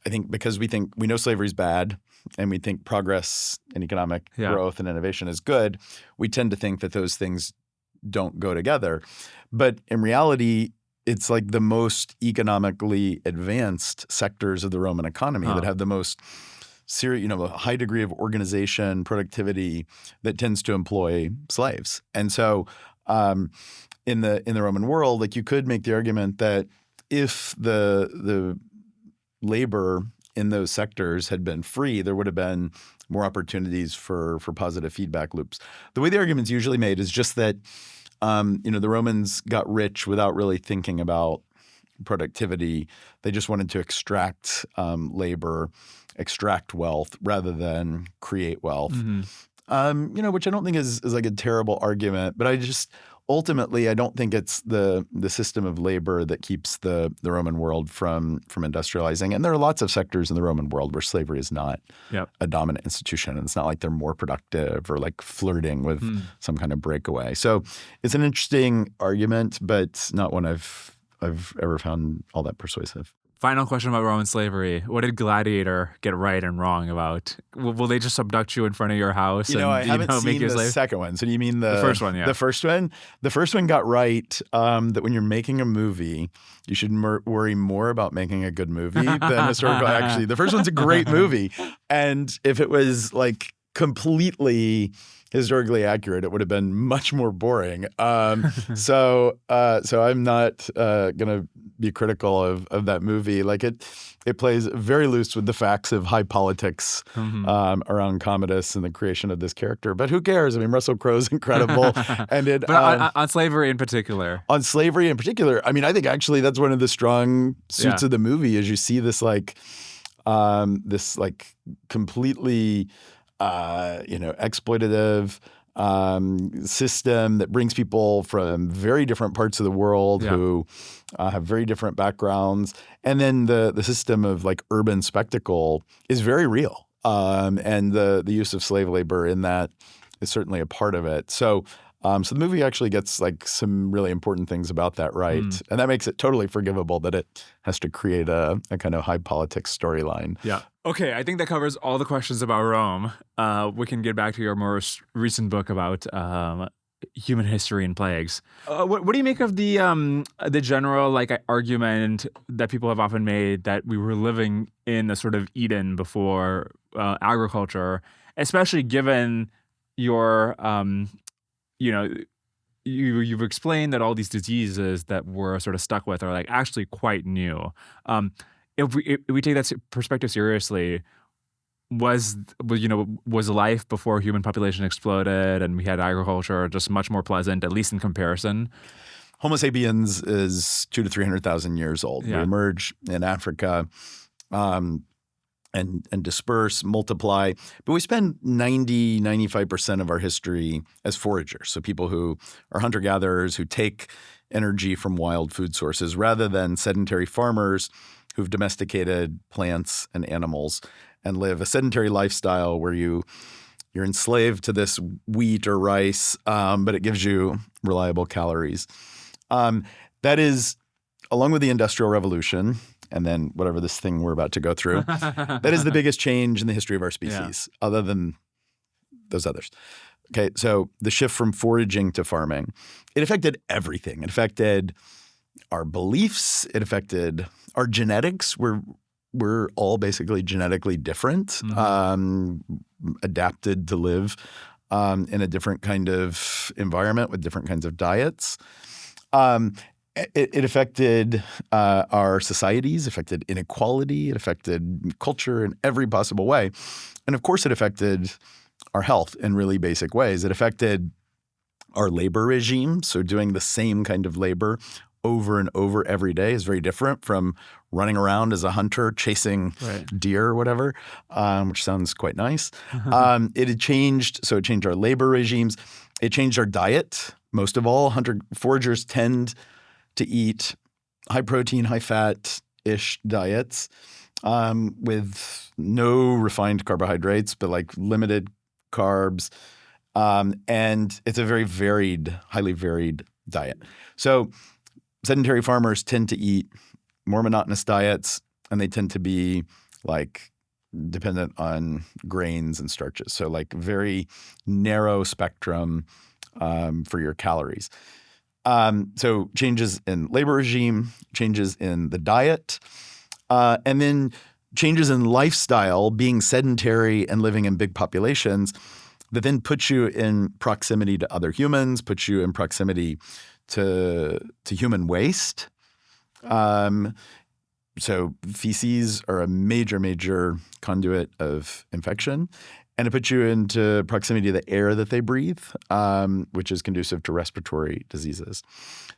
[SPEAKER 1] I think because we know slavery is bad and we think progress in economic growth and innovation is good, we tend to think that those things don't go together. But in reality, it's like the most economically advanced sectors of the Roman economy that have the most a high degree of organization, productivity that tends to employ slaves. And so in the Roman world, like you could make the argument that if the labor in those sectors had been free, there would have been more opportunities for positive feedback loops. The way the argument's usually made is just that the Romans got rich without really thinking about productivity. They just wanted to extract labor, extract wealth rather than create wealth. Which I don't think is like a terrible argument, but ultimately I don't think it's the system of labor that keeps the Roman world from industrializing. And there are lots of sectors in the Roman world where slavery is not a dominant institution. And it's not like they're more productive or like flirting with some kind of breakaway. So it's an interesting argument, but not one I've ever found all that persuasive.
[SPEAKER 2] Final question about Roman slavery. What did Gladiator get right and wrong about? Will they just abduct you in front of your house?
[SPEAKER 1] I haven't seen the second one. So do you mean the
[SPEAKER 2] first one? Yeah.
[SPEAKER 1] The first one? The first one got right that when you're making a movie, you should worry more about making a good movie than historical. Actually, the first one's a great movie. And if it was like completely historically accurate, it would have been much more boring. So I'm not going to be critical of that movie. Like it plays very loose with the facts of high politics around Commodus and the creation of this character. But who cares? I mean, Russell Crowe's incredible, and
[SPEAKER 2] on slavery in particular.
[SPEAKER 1] On slavery in particular, I mean, I think actually that's one of the strong suits of the movie is you see this completely exploitative system that brings people from very different parts of the world who have very different backgrounds. And then the system of like urban spectacle is very real. And the use of slave labor in that is certainly a part of it. So the movie actually gets like some really important things about that right. And that makes it totally forgivable that it has to create a kind of high politics storyline.
[SPEAKER 2] Yeah. Okay, I think that covers all the questions about Rome. We can get back to your most recent book about human history and plagues. What do you make of the general argument that people have often made that we were living in a sort of Eden before agriculture, especially given your you've explained that all these diseases that we're sort of stuck with are like actually quite new. If we take that perspective seriously, was life before human population exploded and we had agriculture just much more pleasant, at least in comparison?
[SPEAKER 1] Homo sapiens is 200,000 to 300,000 years old. We emerge in Africa and disperse, multiply. But we spend 95% of our history as foragers. So people who are hunter-gatherers who take energy from wild food sources rather than sedentary farmers who've domesticated plants and animals and live a sedentary lifestyle where you're enslaved to this wheat or rice, but it gives you reliable calories. That is, along with the Industrial Revolution and then whatever this thing we're about to go through, that is the biggest change in the history of our species, other than those others. Okay, so the shift from foraging to farming, it affected everything. It affected our beliefs. It affected our genetics. We're all basically genetically different, adapted to live in a different kind of environment with different kinds of diets. It affected our societies, affected inequality, it affected culture in every possible way. And of course, it affected our health in really basic ways. It affected our labor regime. So doing the same kind of labor over and over every day is very different from running around as a hunter chasing deer or whatever, which sounds quite nice. It had changed. So it changed our labor regimes. It changed our diet. Most of all, hunter-foragers tend to eat high protein, high fat-ish diets with no refined carbohydrates, but like limited carbs. And it's a very varied, highly varied diet. So sedentary farmers tend to eat more monotonous diets, and they tend to be like dependent on grains and starches. So like very narrow spectrum for your calories. So changes in labor regime, changes in the diet, and then changes in lifestyle, being sedentary and living in big populations that then puts you in proximity to other humans, puts you in proximity to human waste. So feces are a major, major conduit of infection. And it puts you into proximity to the air that they breathe, which is conducive to respiratory diseases.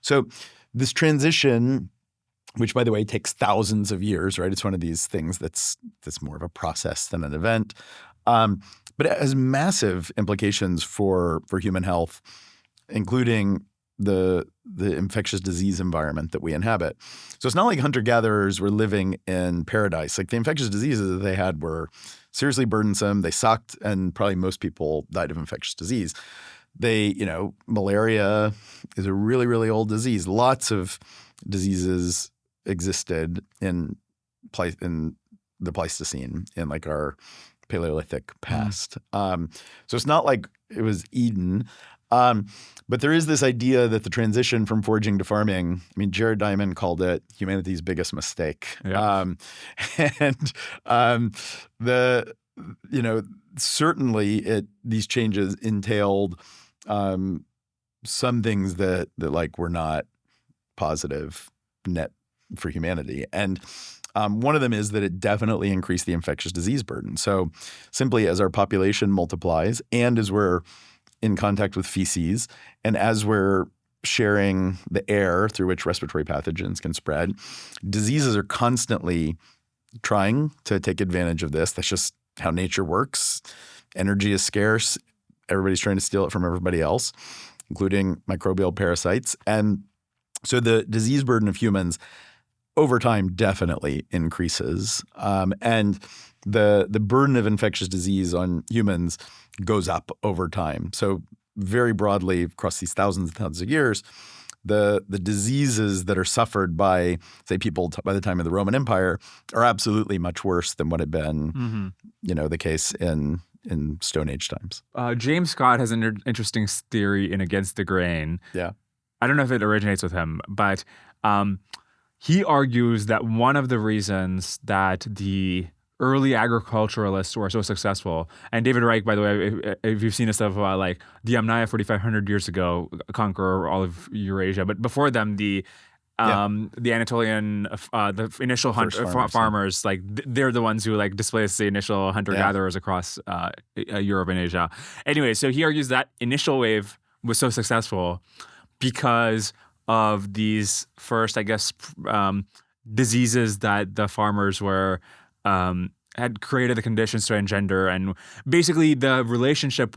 [SPEAKER 1] So this transition, which, by the way, takes thousands of years, right? It's one of these things that's more of a process than an event. But it has massive implications for human health, including the infectious disease environment that we inhabit. So it's not like hunter-gatherers were living in paradise. Like the infectious diseases that they had were seriously burdensome. They sucked, and probably most people died of infectious disease. Malaria is a really, really old disease. Lots of diseases existed in the Pleistocene, in like our Paleolithic past. So it's not like it was Eden. But there is this idea that the transition from foraging to farming, I mean, Jared Diamond called it humanity's biggest mistake.
[SPEAKER 2] Yeah.
[SPEAKER 1] Certainly these changes entailed some things that like were not positive net for humanity. And one of them is that it definitely increased the infectious disease burden. So simply as our population multiplies and as we're in contact with feces and as we're sharing the air through which respiratory pathogens can spread, diseases are constantly trying to take advantage of this. That's just how nature works. Energy is scarce. Everybody's trying to steal it from everybody else, including microbial parasites. And so the disease burden of humans over time definitely increases. And the burden of infectious disease on humans goes up over time. So very broadly across these thousands and thousands of years, the diseases that are suffered by, say, people by the time of the Roman Empire are absolutely much worse than what had been, the case in Stone Age times.
[SPEAKER 2] James Scott has an interesting theory in Against the Grain.
[SPEAKER 1] Yeah.
[SPEAKER 2] I don't know if it originates with him, but he argues that one of the reasons that the early agriculturalists were so successful, and David Reich, by the way, if you've seen the stuff about like the Yamnaya 4,500 years ago conquer all of Eurasia, but before them, the Anatolian, the initial farmers, like they're the ones who like displaced the initial hunter-gatherers across Europe and Asia. Anyway, so he argues that initial wave was so successful because of these first, I guess, diseases that the farmers were had created the conditions to engender, and basically the relationship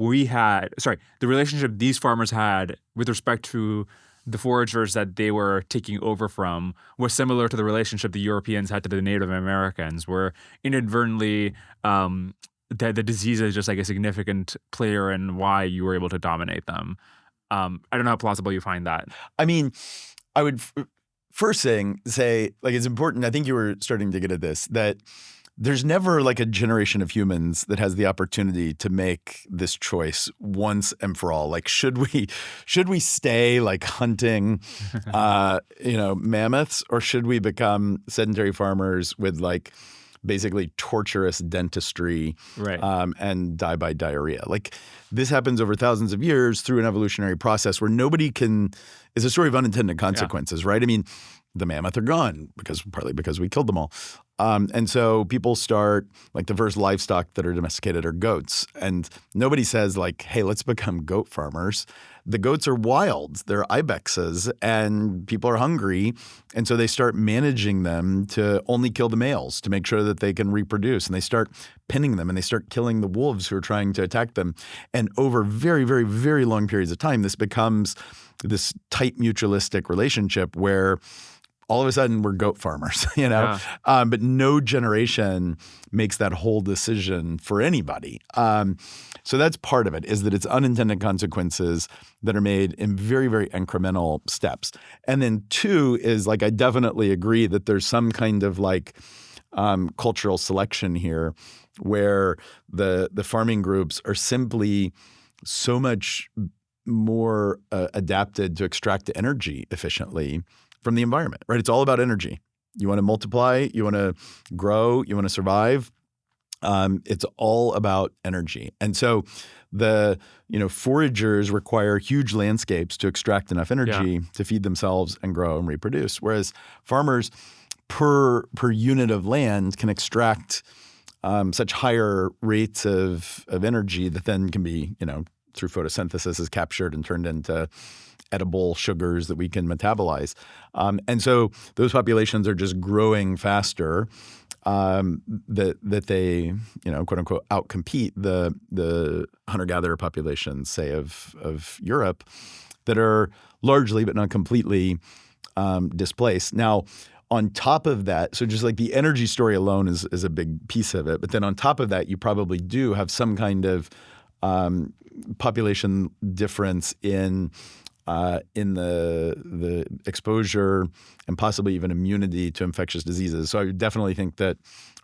[SPEAKER 2] these farmers had with respect to the foragers that they were taking over from was similar to the relationship the Europeans had to the Native Americans, where inadvertently the disease is just like a significant player in why you were able to dominate them. I don't know how plausible you find that.
[SPEAKER 1] I mean, I would first say, like, it's important. I think you were starting to get at this, that there's never like a generation of humans that has the opportunity to make this choice once and for all. Like, should we stay like hunting, mammoths, or should we become sedentary farmers with like basically torturous dentistry,
[SPEAKER 2] right,
[SPEAKER 1] and die by diarrhea? Like, this happens over thousands of years through an evolutionary process where nobody can. It's a story of unintended consequences, right? I mean, the mammoth are gone partly because we killed them all. And so people start, like, the first livestock that are domesticated are goats. And nobody says like, hey, let's become goat farmers. The goats are wild. They're ibexes, and people are hungry. And so they start managing them to only kill the males to make sure that they can reproduce. And they start pinning them, and they start killing the wolves who are trying to attack them. And over very, very, very long periods of time, this becomes this tight mutualistic relationship where all of a sudden we're goat farmers,
[SPEAKER 2] Yeah.
[SPEAKER 1] But no generation makes that whole decision for anybody. So that's part of it, is that it's unintended consequences that are made in very, very incremental steps. And then two is, like, I definitely agree that there's some kind of like cultural selection here, where the farming groups are simply so much more adapted to extract energy efficiently from the environment, right? It's all about energy. You want to multiply, you want to grow, you want to survive. It's all about energy. And so the foragers require huge landscapes to extract enough energy to feed themselves and grow and reproduce. Whereas farmers per unit of land can extract such higher rates of energy that then can be, through photosynthesis is captured and turned into edible sugars that we can metabolize. And so those populations are just growing faster. That they, quote unquote, outcompete the hunter-gatherer populations, say of Europe, that are largely but not completely displaced. Now, on top of that, so just like the energy story alone is a big piece of it, but then on top of that, you probably do have some kind of population difference in the exposure and possibly even immunity to infectious diseases. So I definitely think that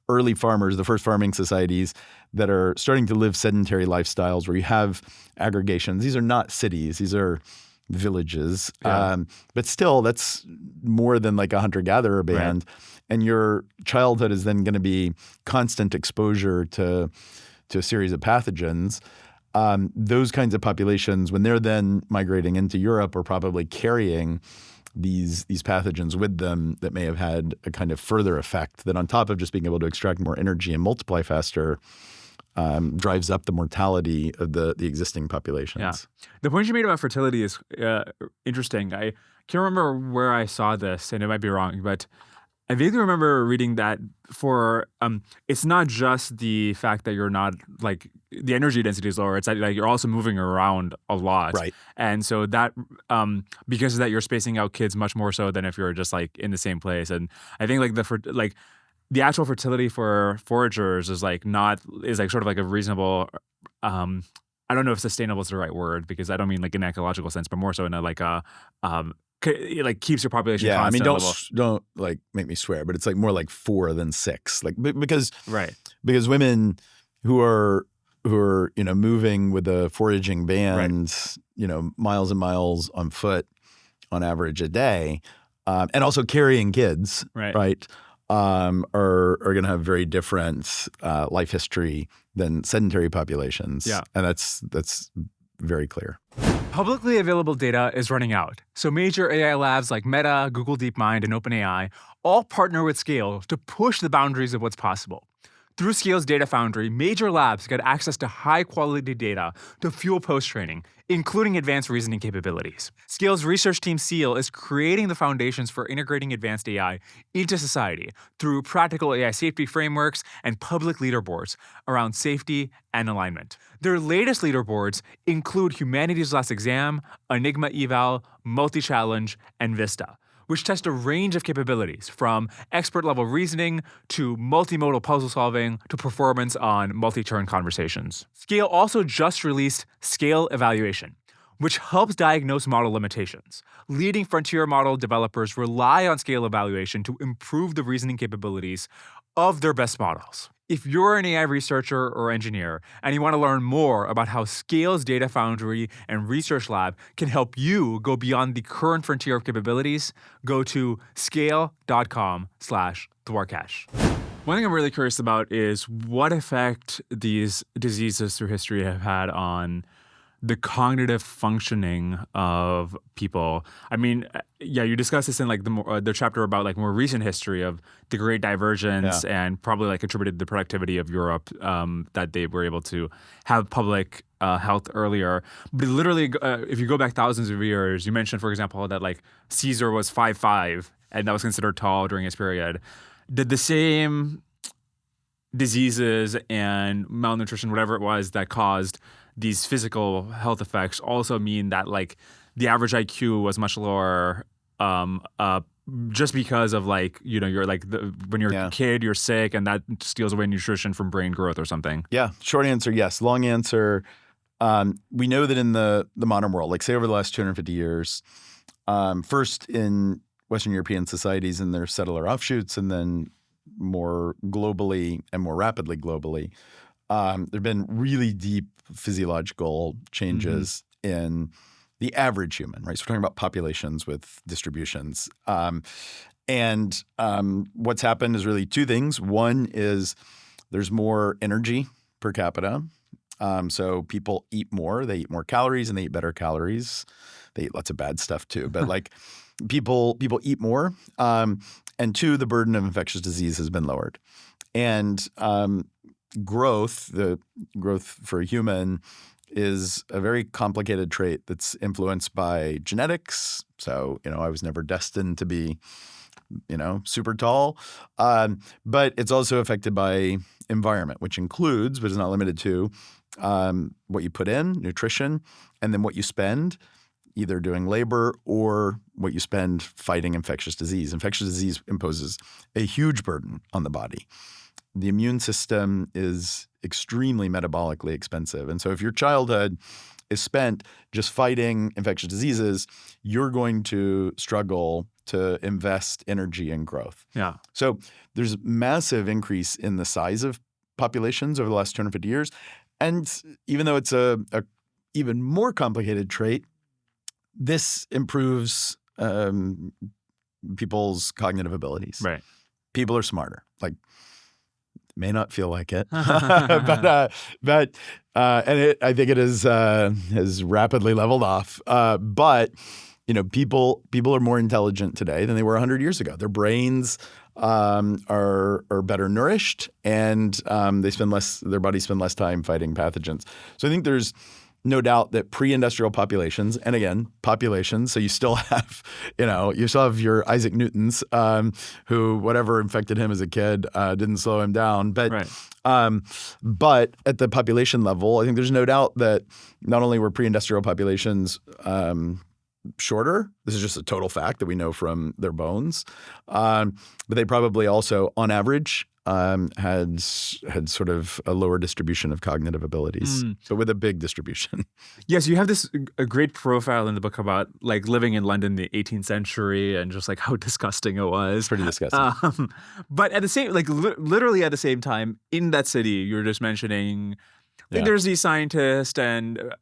[SPEAKER 1] early farmers, the first farming societies that are starting to live sedentary lifestyles where you have aggregations, these are not cities, these are villages. But still, that's more than like a hunter-gatherer band. Right. And your childhood is then going to be constant exposure to a series of pathogens. Those kinds of populations, when they're then migrating into Europe, are probably carrying these pathogens with them that may have had a kind of further effect that on top of just being able to extract more energy and multiply faster, drives up the mortality of the existing populations.
[SPEAKER 2] Yeah. The point you made about fertility is interesting. I can't remember where I saw this, and it might be wrong, but I vaguely remember reading that for it's not just the fact that you're not like the energy density is lower. It's that like you're also moving around a lot,
[SPEAKER 1] right? And
[SPEAKER 2] so that because of that, you're spacing out kids much more so than if you're just like in the same place. And I think like the actual fertility for foragers is like sort of like a reasonable. I don't know if sustainable is the right word because I don't mean like in an ecological sense, but more so in a like a it like keeps your population constant.
[SPEAKER 1] I mean, don't like make me swear, but it's like more like 4 than 6, like because women who are moving with a foraging band, miles and miles on foot on average a day, and also carrying kids, right, are going to have very different life history than sedentary populations.
[SPEAKER 2] Yeah,
[SPEAKER 1] and that's very clear.
[SPEAKER 2] Publicly available data is running out, so major AI labs like Meta, Google DeepMind, and OpenAI all partner with Scale to push the boundaries of what's possible. Through Scale's Data Foundry, major labs get access to high-quality data to fuel post-training, including advanced reasoning capabilities. Scale's research team SEAL is creating the foundations for integrating advanced AI into society through practical AI safety frameworks and public leaderboards around safety and alignment. Their latest leaderboards include Humanities Last Exam, Enigma Eval, Multi-Challenge, and Vista, which test a range of capabilities from expert-level reasoning to multimodal puzzle solving to performance on multi-turn conversations. Scale also just released Scale Evaluation, which helps diagnose model limitations. Leading frontier model developers rely on Scale Evaluation to improve the reasoning capabilities of their best models. If you're an AI researcher or engineer and you want to learn more about how Scale's Data Foundry and Research Lab can help you go beyond the current frontier of capabilities, go to scale.com/Dwarkesh. One thing I'm really curious about is what effect these diseases through history have had on the cognitive functioning of people. I mean, you discuss this in like the chapter about like more recent history of the Great Divergence and probably like contributed to the productivity of Europe that they were able to have public health earlier. But literally, if you go back thousands of years, you mentioned, for example, that like Caesar was 5'5", and that was considered tall during his period. Did the same diseases and malnutrition, whatever it was that caused these physical health effects also mean that like the average IQ was much lower just because of like, you're like when you're a kid, you're sick and that steals away nutrition from brain growth or something?
[SPEAKER 1] Yeah. Short answer, yes. Long answer, we know that in the modern world, like say over the last 250 years, first in Western European societies and their settler offshoots, and then more globally and more rapidly globally, there have been really deep physiological changes in the average human, right? So we're talking about populations with distributions. And what's happened is really two things. One is there's more energy per capita. So people eat more. They eat more calories and they eat better calories. They eat lots of bad stuff too. But like people eat more. And two, the burden of infectious disease has been lowered. And the growth for a human is a very complicated trait that's influenced by genetics. So, I was never destined to be, super tall. But it's also affected by environment, which includes, but is not limited to, what you put in, nutrition, and then what you spend either doing labor or what you spend fighting infectious disease. Infectious disease imposes a huge burden on the body. The immune system is extremely metabolically expensive. And so if your childhood is spent just fighting infectious diseases, you're going to struggle to invest energy in growth.
[SPEAKER 2] Yeah.
[SPEAKER 1] So there's massive increase in the size of populations over the last 250 years. And even though it's a even more complicated trait, this improves people's cognitive abilities.
[SPEAKER 2] Right.
[SPEAKER 1] People are smarter. Like, may not feel like it, but I think it has rapidly leveled off. But people are more intelligent today than they were 100 years ago. Their brains are better nourished, and their bodies spend less time fighting pathogens. So I think there's no doubt that pre-industrial populations, and again, populations, so you still have, your Isaac Newtons, who whatever infected him as a kid didn't slow him down. But
[SPEAKER 2] Right.
[SPEAKER 1] But at the population level, I think there's no doubt that not only were pre-industrial populations shorter, this is just a total fact that we know from their bones, but they probably also, on average, had sort of a lower distribution of cognitive abilities, but with a big distribution.
[SPEAKER 2] Yes, you have a great profile in the book about like living in London in the 18th century and just like how disgusting it was.
[SPEAKER 1] Pretty disgusting.
[SPEAKER 2] But at the same, literally at the same time, in that city, you were just mentioning, there's these scientists and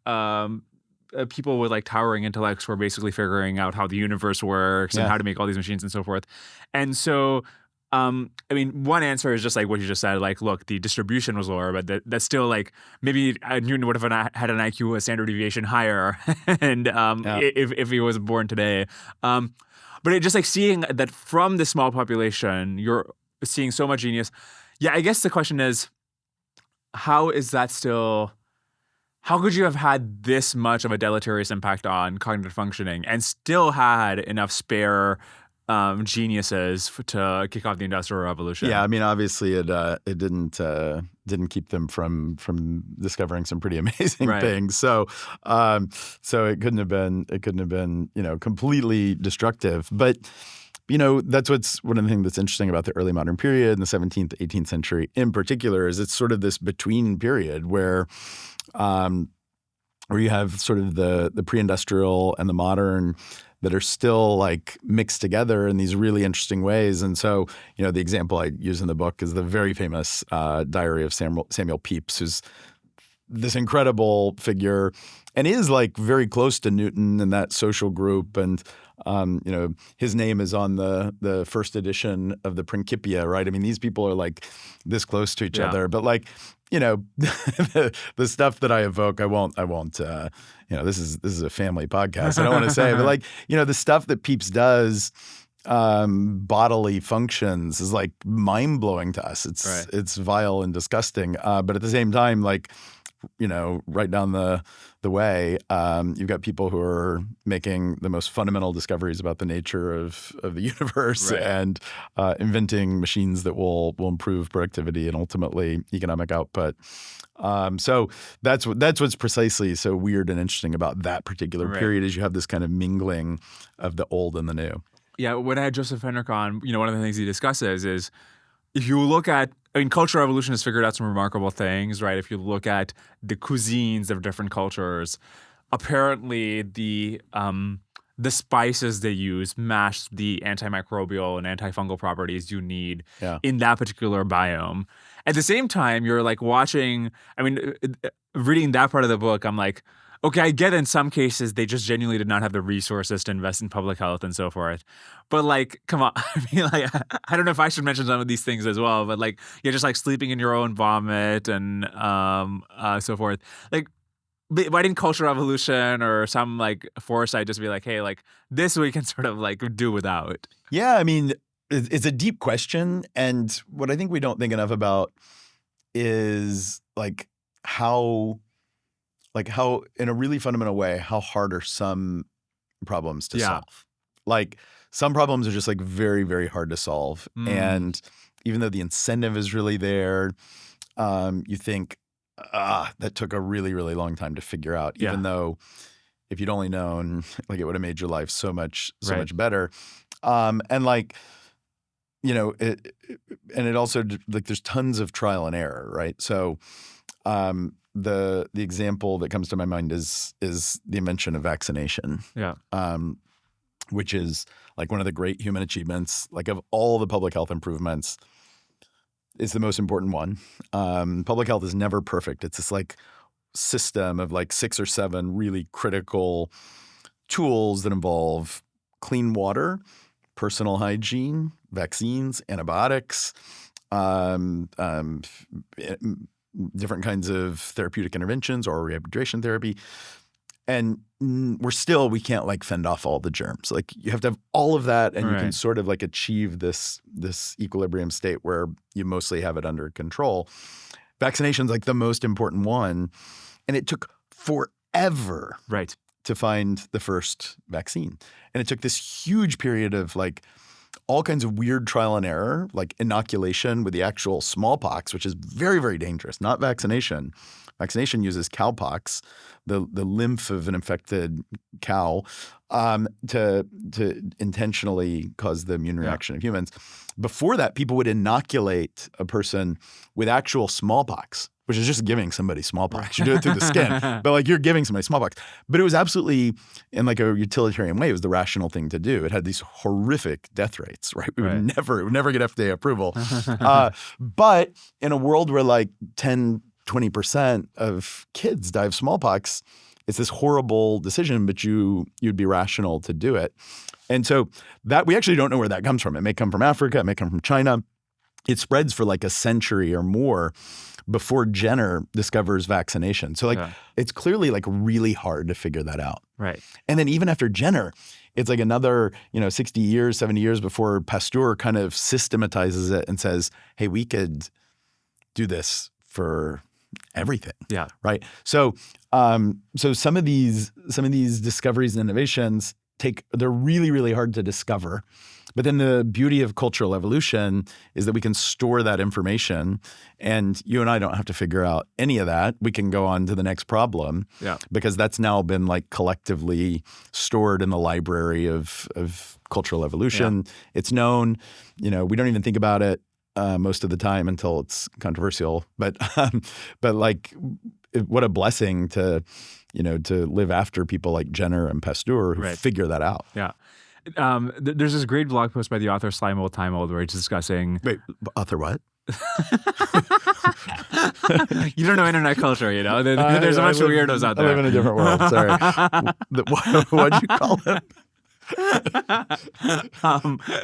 [SPEAKER 2] people with like towering intellects who are basically figuring out how the universe works and how to make all these machines and so forth. And so one answer is just like what you just said, like, look, the distribution was lower, but that's still like maybe Newton would have had an IQ, a standard deviation higher, and if he was born today. But it just like seeing that from the small population, you're seeing so much genius. Yeah, I guess the question is, how could you have had this much of a deleterious impact on cognitive functioning and still had enough spare geniuses to kick off the Industrial Revolution?
[SPEAKER 1] Yeah, I mean, obviously it didn't keep them from discovering some pretty amazing things. So it couldn't have been completely destructive. But that's one of the things that's interesting about the early modern period in the 17th, 18th century in particular is it's sort of this between period where you have sort of the pre-industrial and the modern that are still like mixed together in these really interesting ways. And so, the example I use in the book is the very famous diary of Samuel Pepys, who's this incredible figure and is like very close to Newton and that social group. And, his name is on the first edition of the Principia, right? I mean, these people are like this close to each other, but like, the stuff that I evoke, I won't, this is a family podcast. I don't want to say, but like, the stuff that Pepys does, bodily functions is like mind blowing to us. It's vile and disgusting. But at the same time, like, right down the way, you've got people who are making the most fundamental discoveries about the nature of the universe and inventing machines that will improve productivity and ultimately economic output. So that's what's precisely so weird and interesting about that particular period is you have this kind of mingling of the old and the new.
[SPEAKER 2] Yeah, when I had Joseph Henrich on, one of the things he discusses is if you look at, Cultural Evolution has figured out some remarkable things, right? If you look at the cuisines of different cultures, apparently the the spices they use match the antimicrobial and antifungal properties you need in that particular biome. At the same time, you're like watching, reading that part of the book, I'm like, okay, I get in some cases they just genuinely did not have the resources to invest in public health and so forth. But like, come on. I don't know if I should mention some of these things as well, but like, you're just like sleeping in your own vomit and so forth. Like, why didn't Cultural Revolution or some like foresight just be like, hey, like this we can sort of like do without?
[SPEAKER 1] Yeah, I mean, it's a deep question. And what I think we don't think enough about is how in a really fundamental way, how hard are some problems to solve? Like some problems are just like very, very hard to solve. And even though the incentive is really there, you think, that took a really, really long time to figure out, even though if you'd only known, like it would have made your life so much better. And like, you know, it also like there's tons of trial and error, right? So the example that comes to my mind is the invention of vaccination. Which is like one of the great human achievements. Like of all the public health improvements, it's the most important one. Public health is never perfect. It's this like system of like 6 or 7 really critical tools that involve clean water, personal hygiene, vaccines, antibiotics, different kinds of therapeutic interventions or rehydration therapy. And we can't like fend off all the germs. Like you have to have all of that and you can sort of like achieve this equilibrium state where you mostly have it under control. Vaccination's like the most important one. And it took forever to find the first vaccine. And it took this huge period of like all kinds of weird trial and error, like inoculation with the actual smallpox, which is very, very dangerous, not vaccination. Vaccination uses cowpox, the lymph of an infected cow, to intentionally cause the immune reaction of humans. Before that, people would inoculate a person with actual smallpox, which is just giving somebody smallpox. You do it through the skin, but like you're giving somebody smallpox. But it was absolutely, in like a utilitarian way, it was the rational thing to do. It had these horrific death rates, right? It would never get FDA approval. But in a world where like 10–20% of kids die of smallpox, it's this horrible decision, but you'd be rational to do it. And so that we actually don't know where that comes from. It may come from Africa, it may come from China. It spreads for like a century or more before Jenner discovers vaccination. So like it's clearly like really hard to figure that out. And then even after Jenner, it's like another, 60 years, 70 years before Pasteur kind of systematizes it and says, hey, we could do this for everything. Right. So some of these discoveries and innovations they're really, really hard to discover. But then the beauty of cultural evolution is that we can store that information and you and I don't have to figure out any of that. We can go on to the next problem because that's now been like collectively stored in the library of cultural evolution. It's known, we don't even think about it most of the time until it's controversial. But like what a blessing to live after people like Jenner and Pasteur who figure that out.
[SPEAKER 2] There's this great blog post by the author 𝐊𝐿𝐒 where he's discussing.
[SPEAKER 1] Wait, author what?
[SPEAKER 2] You don't know internet culture, There's a bunch of weirdos out there.
[SPEAKER 1] I live in a different world. Sorry. What'd you call him?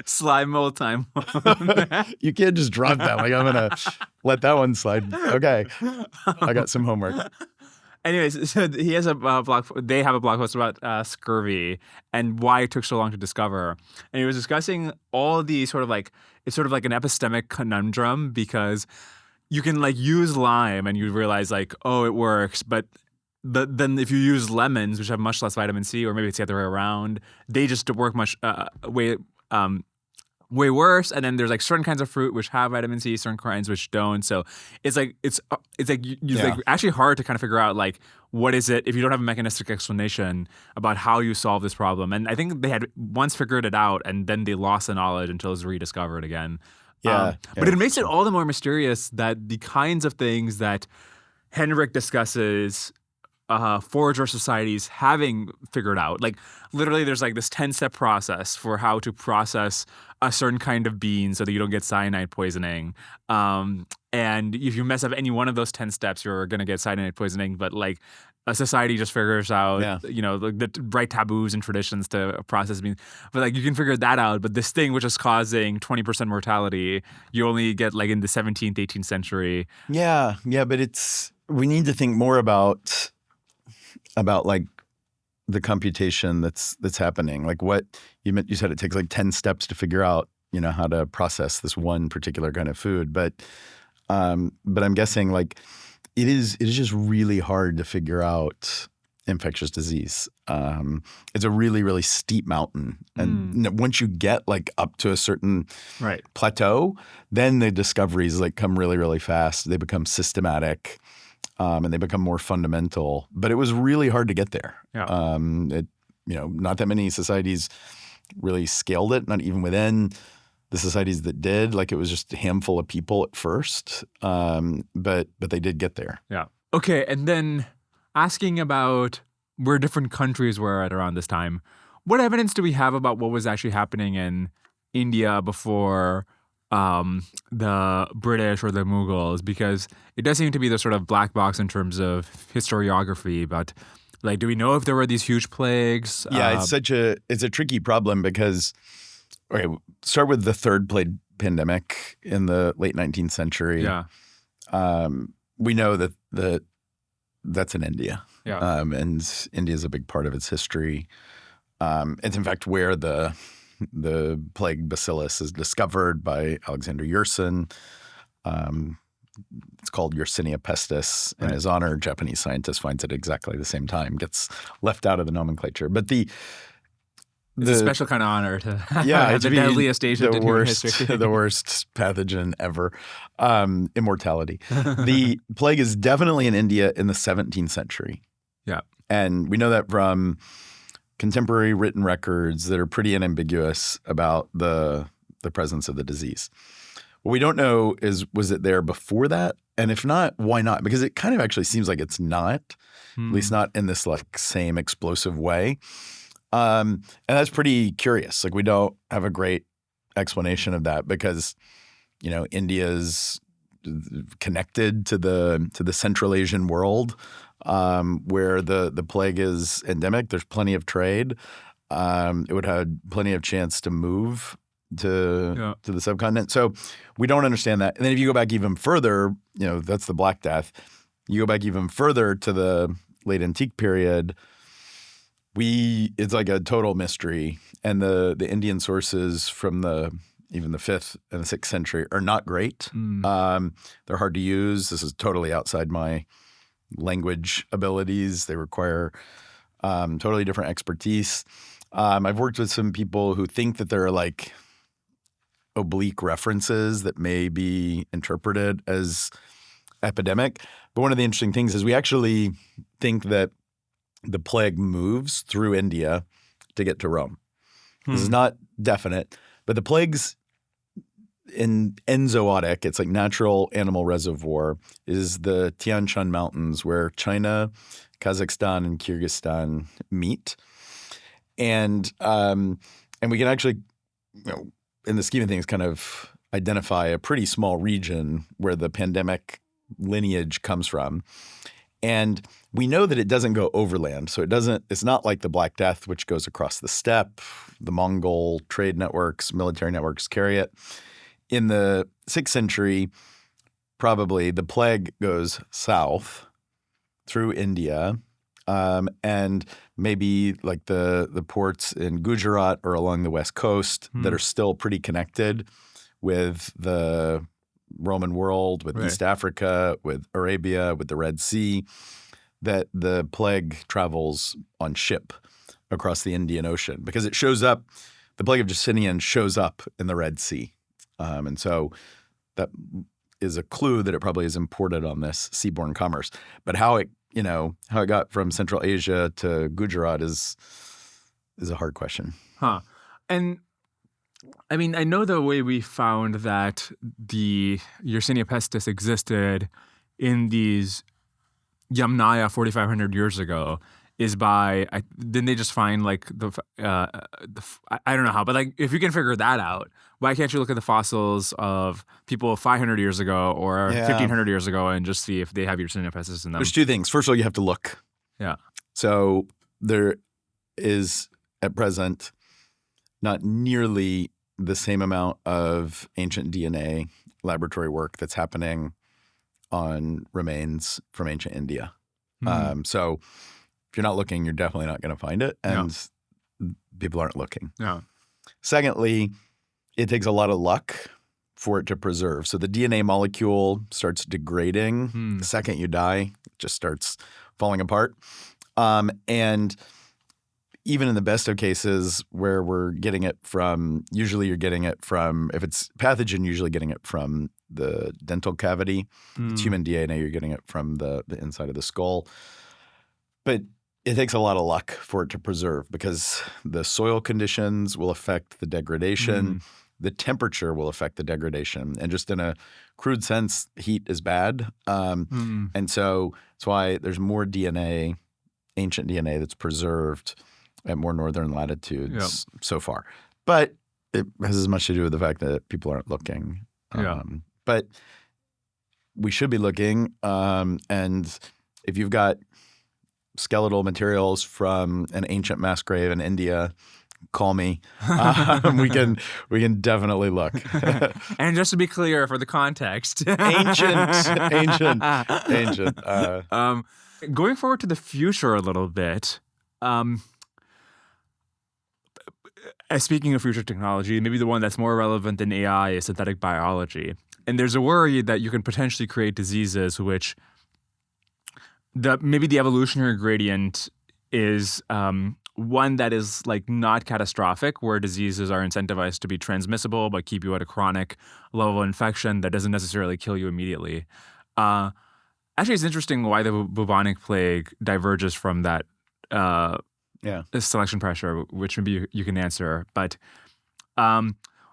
[SPEAKER 2] 𝐊𝐿𝐒.
[SPEAKER 1] You can't just drop that. Like I'm gonna let that one slide. Okay, I got some homework.
[SPEAKER 2] Anyways, so he has they have a blog post about scurvy and why it took so long to discover. And he was discussing all the it's sort of like an epistemic conundrum because you can like use lime and you realize like, oh, it works. But then if you use lemons, which have much less vitamin C, or maybe it's the other way around, they just work much way worse. And then there's like certain kinds of fruit which have vitamin C, certain kinds which don't. So it's like actually hard to kind of figure out like what is it if you don't have a mechanistic explanation about how you solve this problem. And I think they had once figured it out and then they lost the knowledge until it was rediscovered again. But it makes it all the more mysterious that the kinds of things that Henrik discusses forager societies having figured out, like literally there's like this 10-step process for how to process a certain kind of bean so that you don't get cyanide poisoning. And if you mess up any one of those 10 steps, you're going to get cyanide poisoning. But like a society just figures out, the right taboos and traditions to process beans. But like you can figure that out. But this thing which is causing 20% mortality, you only get like in the 17th, 18th century.
[SPEAKER 1] Yeah, but we need to think more about like the computation that's happening. Like what you said, it takes like 10 steps to figure out, how to process this one particular kind of food. But I'm guessing like it is just really hard to figure out infectious disease. It's a really, really steep mountain. And once you get like up to a certain plateau, then the discoveries like come really, really fast. They become systematic. And they become more fundamental. But it was really hard to get there.
[SPEAKER 2] Yeah.
[SPEAKER 1] Not that many societies really scaled it, not even within the societies that did. Like it was just a handful of people at first. But they did get there.
[SPEAKER 2] Yeah. Okay. And then asking about where different countries were at around this time, what evidence do we have about what was actually happening in India before the British or the Mughals? Because it does seem to be the sort of black box in terms of historiography, but like, do we know if there were these huge plagues?
[SPEAKER 1] Yeah, it's a tricky problem because, start with the third plague pandemic in the late 19th century.
[SPEAKER 2] Yeah.
[SPEAKER 1] We know that that's in India.
[SPEAKER 2] Yeah.
[SPEAKER 1] And India is a big part of its history. It's in fact where the plague bacillus is discovered by Alexander Yersin. It's called Yersinia pestis. In his honor, a Japanese scientist finds it exactly the same time, gets left out of the nomenclature. But it's
[SPEAKER 2] a special kind of honor to
[SPEAKER 1] have
[SPEAKER 2] the deadliest agent in human history.
[SPEAKER 1] The worst pathogen ever, immortality. The plague is definitely in India in the 17th century.
[SPEAKER 2] Yeah.
[SPEAKER 1] And we know that from contemporary written records that are pretty unambiguous about the presence of the disease. What we don't know is, was it there before that? And if not, why not? Because it kind of actually seems like it's not, at least not in this like same explosive way. And that's pretty curious. Like we don't have a great explanation of that because, India's connected to the Central Asian world. Where the plague is endemic. There's plenty of trade. It would have plenty of chance to move to the subcontinent. So we don't understand that. And then if you go back even further, that's the Black Death. You go back even further to the late antique period, it's like a total mystery. And the Indian sources from even the 5th and the 6th century are not great. They're hard to use. This is totally outside my language abilities. They require totally different expertise. I've worked with some people who think that there are like oblique references that may be interpreted as epidemic. But one of the interesting things is we actually think that the plague moves through India to get to Rome. This is not definite, but the plagues in enzootic, it's like natural animal reservoir, is the Tian Shan Mountains where China, Kazakhstan, and Kyrgyzstan meet. And we can actually, in the scheme of things, kind of identify a pretty small region where the pandemic lineage comes from. And we know that it doesn't go overland. So it's not like the Black Death, which goes across the steppe. The Mongol trade networks, military networks carry it. In the 6th century, probably the plague goes south through India, and maybe like the ports in Gujarat or along the west coast that are still pretty connected with the Roman world, with East Africa, with Arabia, with the Red Sea, that the plague travels on ship across the Indian Ocean because it shows up. The plague of Justinian shows up in the Red Sea. And so that is a clue that it probably is imported on this seaborne commerce. But how it got from Central Asia to Gujarat is a hard question.
[SPEAKER 2] Huh. And I mean, I know the way we found that the Yersinia pestis existed in these Yamnaya 4,500 years ago is by didn't they just find like I don't know how, but like if you can figure that out, why can't you look at the fossils of people 500 years ago or 1,500 years ago and just see if they have Yersinia pestis in them?
[SPEAKER 1] There's two things. First of all, you have to look.
[SPEAKER 2] Yeah.
[SPEAKER 1] So there is at present not nearly the same amount of ancient DNA laboratory work that's happening on remains from ancient India. So if you're not looking, you're definitely not going to find it, and people aren't looking.
[SPEAKER 2] Yeah.
[SPEAKER 1] Secondly, it takes a lot of luck for it to preserve. So the DNA molecule starts degrading the second you die. It just starts falling apart. And even in the best of cases where we're getting it from, usually you're getting it from, if it's pathogen, usually getting it from the dental cavity. If it's human DNA, you're getting it from the inside of the skull. But it takes a lot of luck for it to preserve because the soil conditions will affect the degradation. The temperature will affect the degradation. And just in a crude sense, heat is bad. And so that's why there's more DNA, ancient DNA that's preserved at more northern latitudes so far. But it has as much to do with the fact that people aren't looking. But we should be looking. And if you've got skeletal materials from an ancient mass grave in India, call me. We can definitely look.
[SPEAKER 2] And just to be clear for the context,
[SPEAKER 1] ancient.
[SPEAKER 2] Going forward to the future a little bit. Speaking of future technology, maybe the one that's more relevant than AI is synthetic biology. And there's a worry that you can potentially create diseases which maybe the evolutionary gradient is one that is like not catastrophic, where diseases are incentivized to be transmissible but keep you at a chronic level of infection that doesn't necessarily kill you immediately. Actually, it's interesting why the bubonic plague diverges from that selection pressure, which maybe you can answer. But what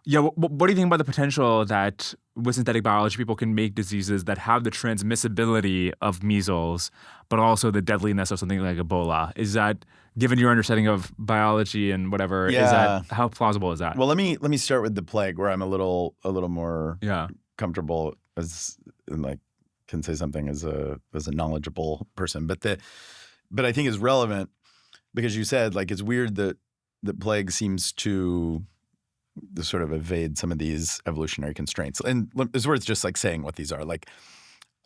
[SPEAKER 2] do you think about the potential that with synthetic biology, people can make diseases that have the transmissibility of measles, but also the deadliness of something like Ebola? Is that, given your understanding of biology and whatever, is that, how plausible is that?
[SPEAKER 1] Well, let me start with the plague, where I'm a little more comfortable can say something as a knowledgeable person. But I think it's relevant because you said it's weird that the plague seems to sort of evade some of these evolutionary constraints. And it's worth just saying what these are. Like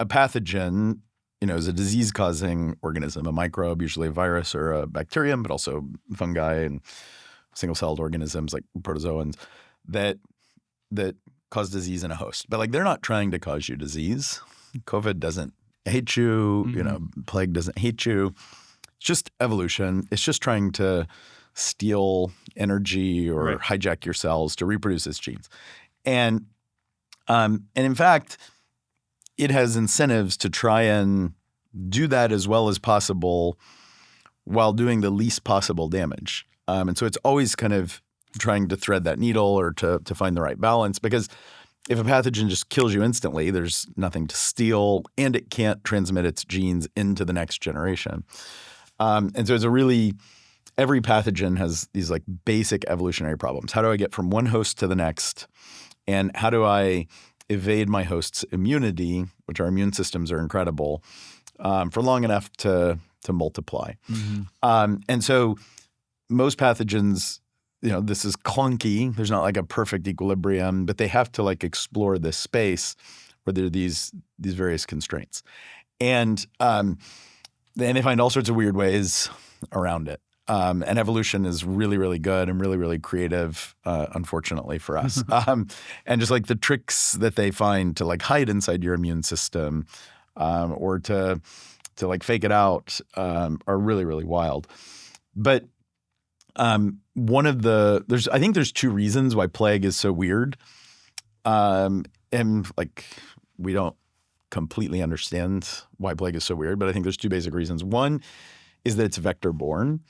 [SPEAKER 1] a pathogen, is a disease-causing organism, a microbe, usually a virus or a bacterium, but also fungi and single-celled organisms like protozoans that cause disease in a host. But they're not trying to cause you disease. COVID doesn't hate you. Plague doesn't hate you. It's just evolution. It's just trying to steal energy or hijack your cells to reproduce its genes. And in fact, it has incentives to try and do that as well as possible while doing the least possible damage. And so it's always kind of trying to thread that needle or to find the right balance, because if a pathogen just kills you instantly, there's nothing to steal, and it can't transmit its genes into the next generation. And so it's every pathogen has these basic evolutionary problems. How do I get from one host to the next? And how do I evade my host's immunity, which our immune systems are incredible, for long enough to multiply? And so most pathogens, this is clunky. There's not a perfect equilibrium, but they have to explore this space where there are these various constraints. And they find all sorts of weird ways around it. And evolution is really, really good and really, really creative, unfortunately for us. And just the tricks that they find to hide inside your immune system or to fake it out are really, really wild. But I think there's two reasons why plague is so weird. And we don't completely understand why plague is so weird, but I think there's two basic reasons. One is that it's vector-borne,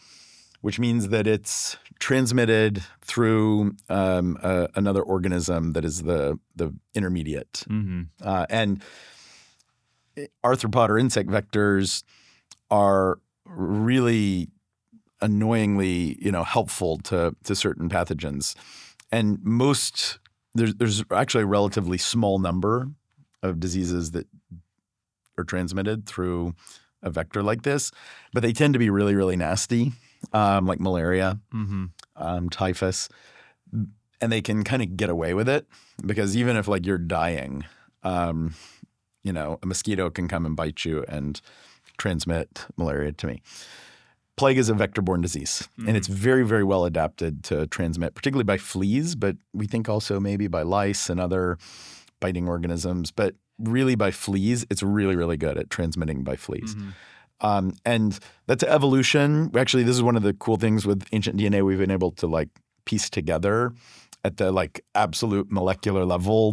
[SPEAKER 1] which means that it's transmitted through another organism that is the intermediate. And arthropod or insect vectors are really annoyingly, helpful to certain pathogens. And there's actually a relatively small number of diseases that are transmitted through a vector like this, but they tend to be really, really nasty, like malaria, typhus, and they can kind of get away with it because even if like you're dying, a mosquito can come and bite you and transmit malaria to me. Plague is a vector-borne disease, and it's very, very well adapted to transmit, particularly by fleas, but we think also maybe by lice and other biting organisms. But really by fleas, it's really, really good at transmitting by fleas. And that's evolution. Actually, this is one of the cool things with ancient DNA we've been able to like piece together at the like absolute molecular level,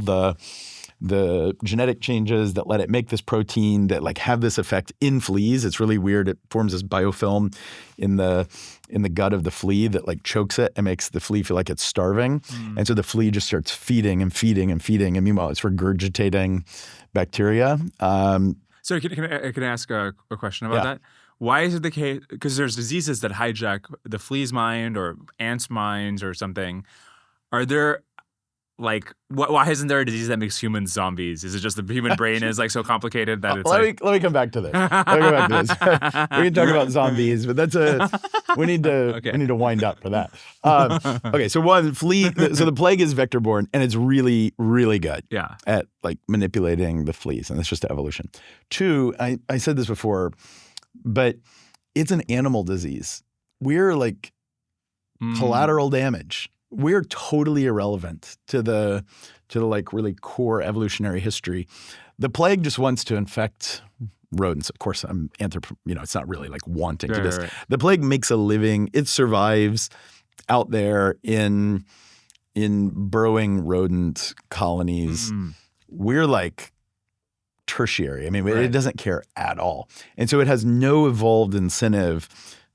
[SPEAKER 1] the genetic changes that let it make this protein that like have this effect in fleas. It's really weird. It forms this biofilm in the gut of the flea that like chokes it and makes the flea feel like it's starving. And so the flea just starts feeding and feeding and feeding. And meanwhile, it's regurgitating bacteria.
[SPEAKER 2] So can I ask a question about that? Why is it the case? Because there's diseases that hijack the flea's mind or ants' minds or something. Are there like why isn't there a disease that makes humans zombies? Is it just the human brain is like so complicated that it's
[SPEAKER 1] let me come back to this. We can talk about zombies, but we need to wind up for that. Okay, so one, flea. So the plague is vector borne, and it's really, really good at like manipulating the fleas, and that's just evolution. Two, I said this before, but it's an animal disease. We're like collateral damage. We're totally irrelevant to the like really core evolutionary history. The plague just wants to infect rodents. Of course, it's not really like wanting to this. Right. The plague makes a living. It survives out there in burrowing rodent colonies. We're like tertiary. I mean, it doesn't care at all. And so it has no evolved incentive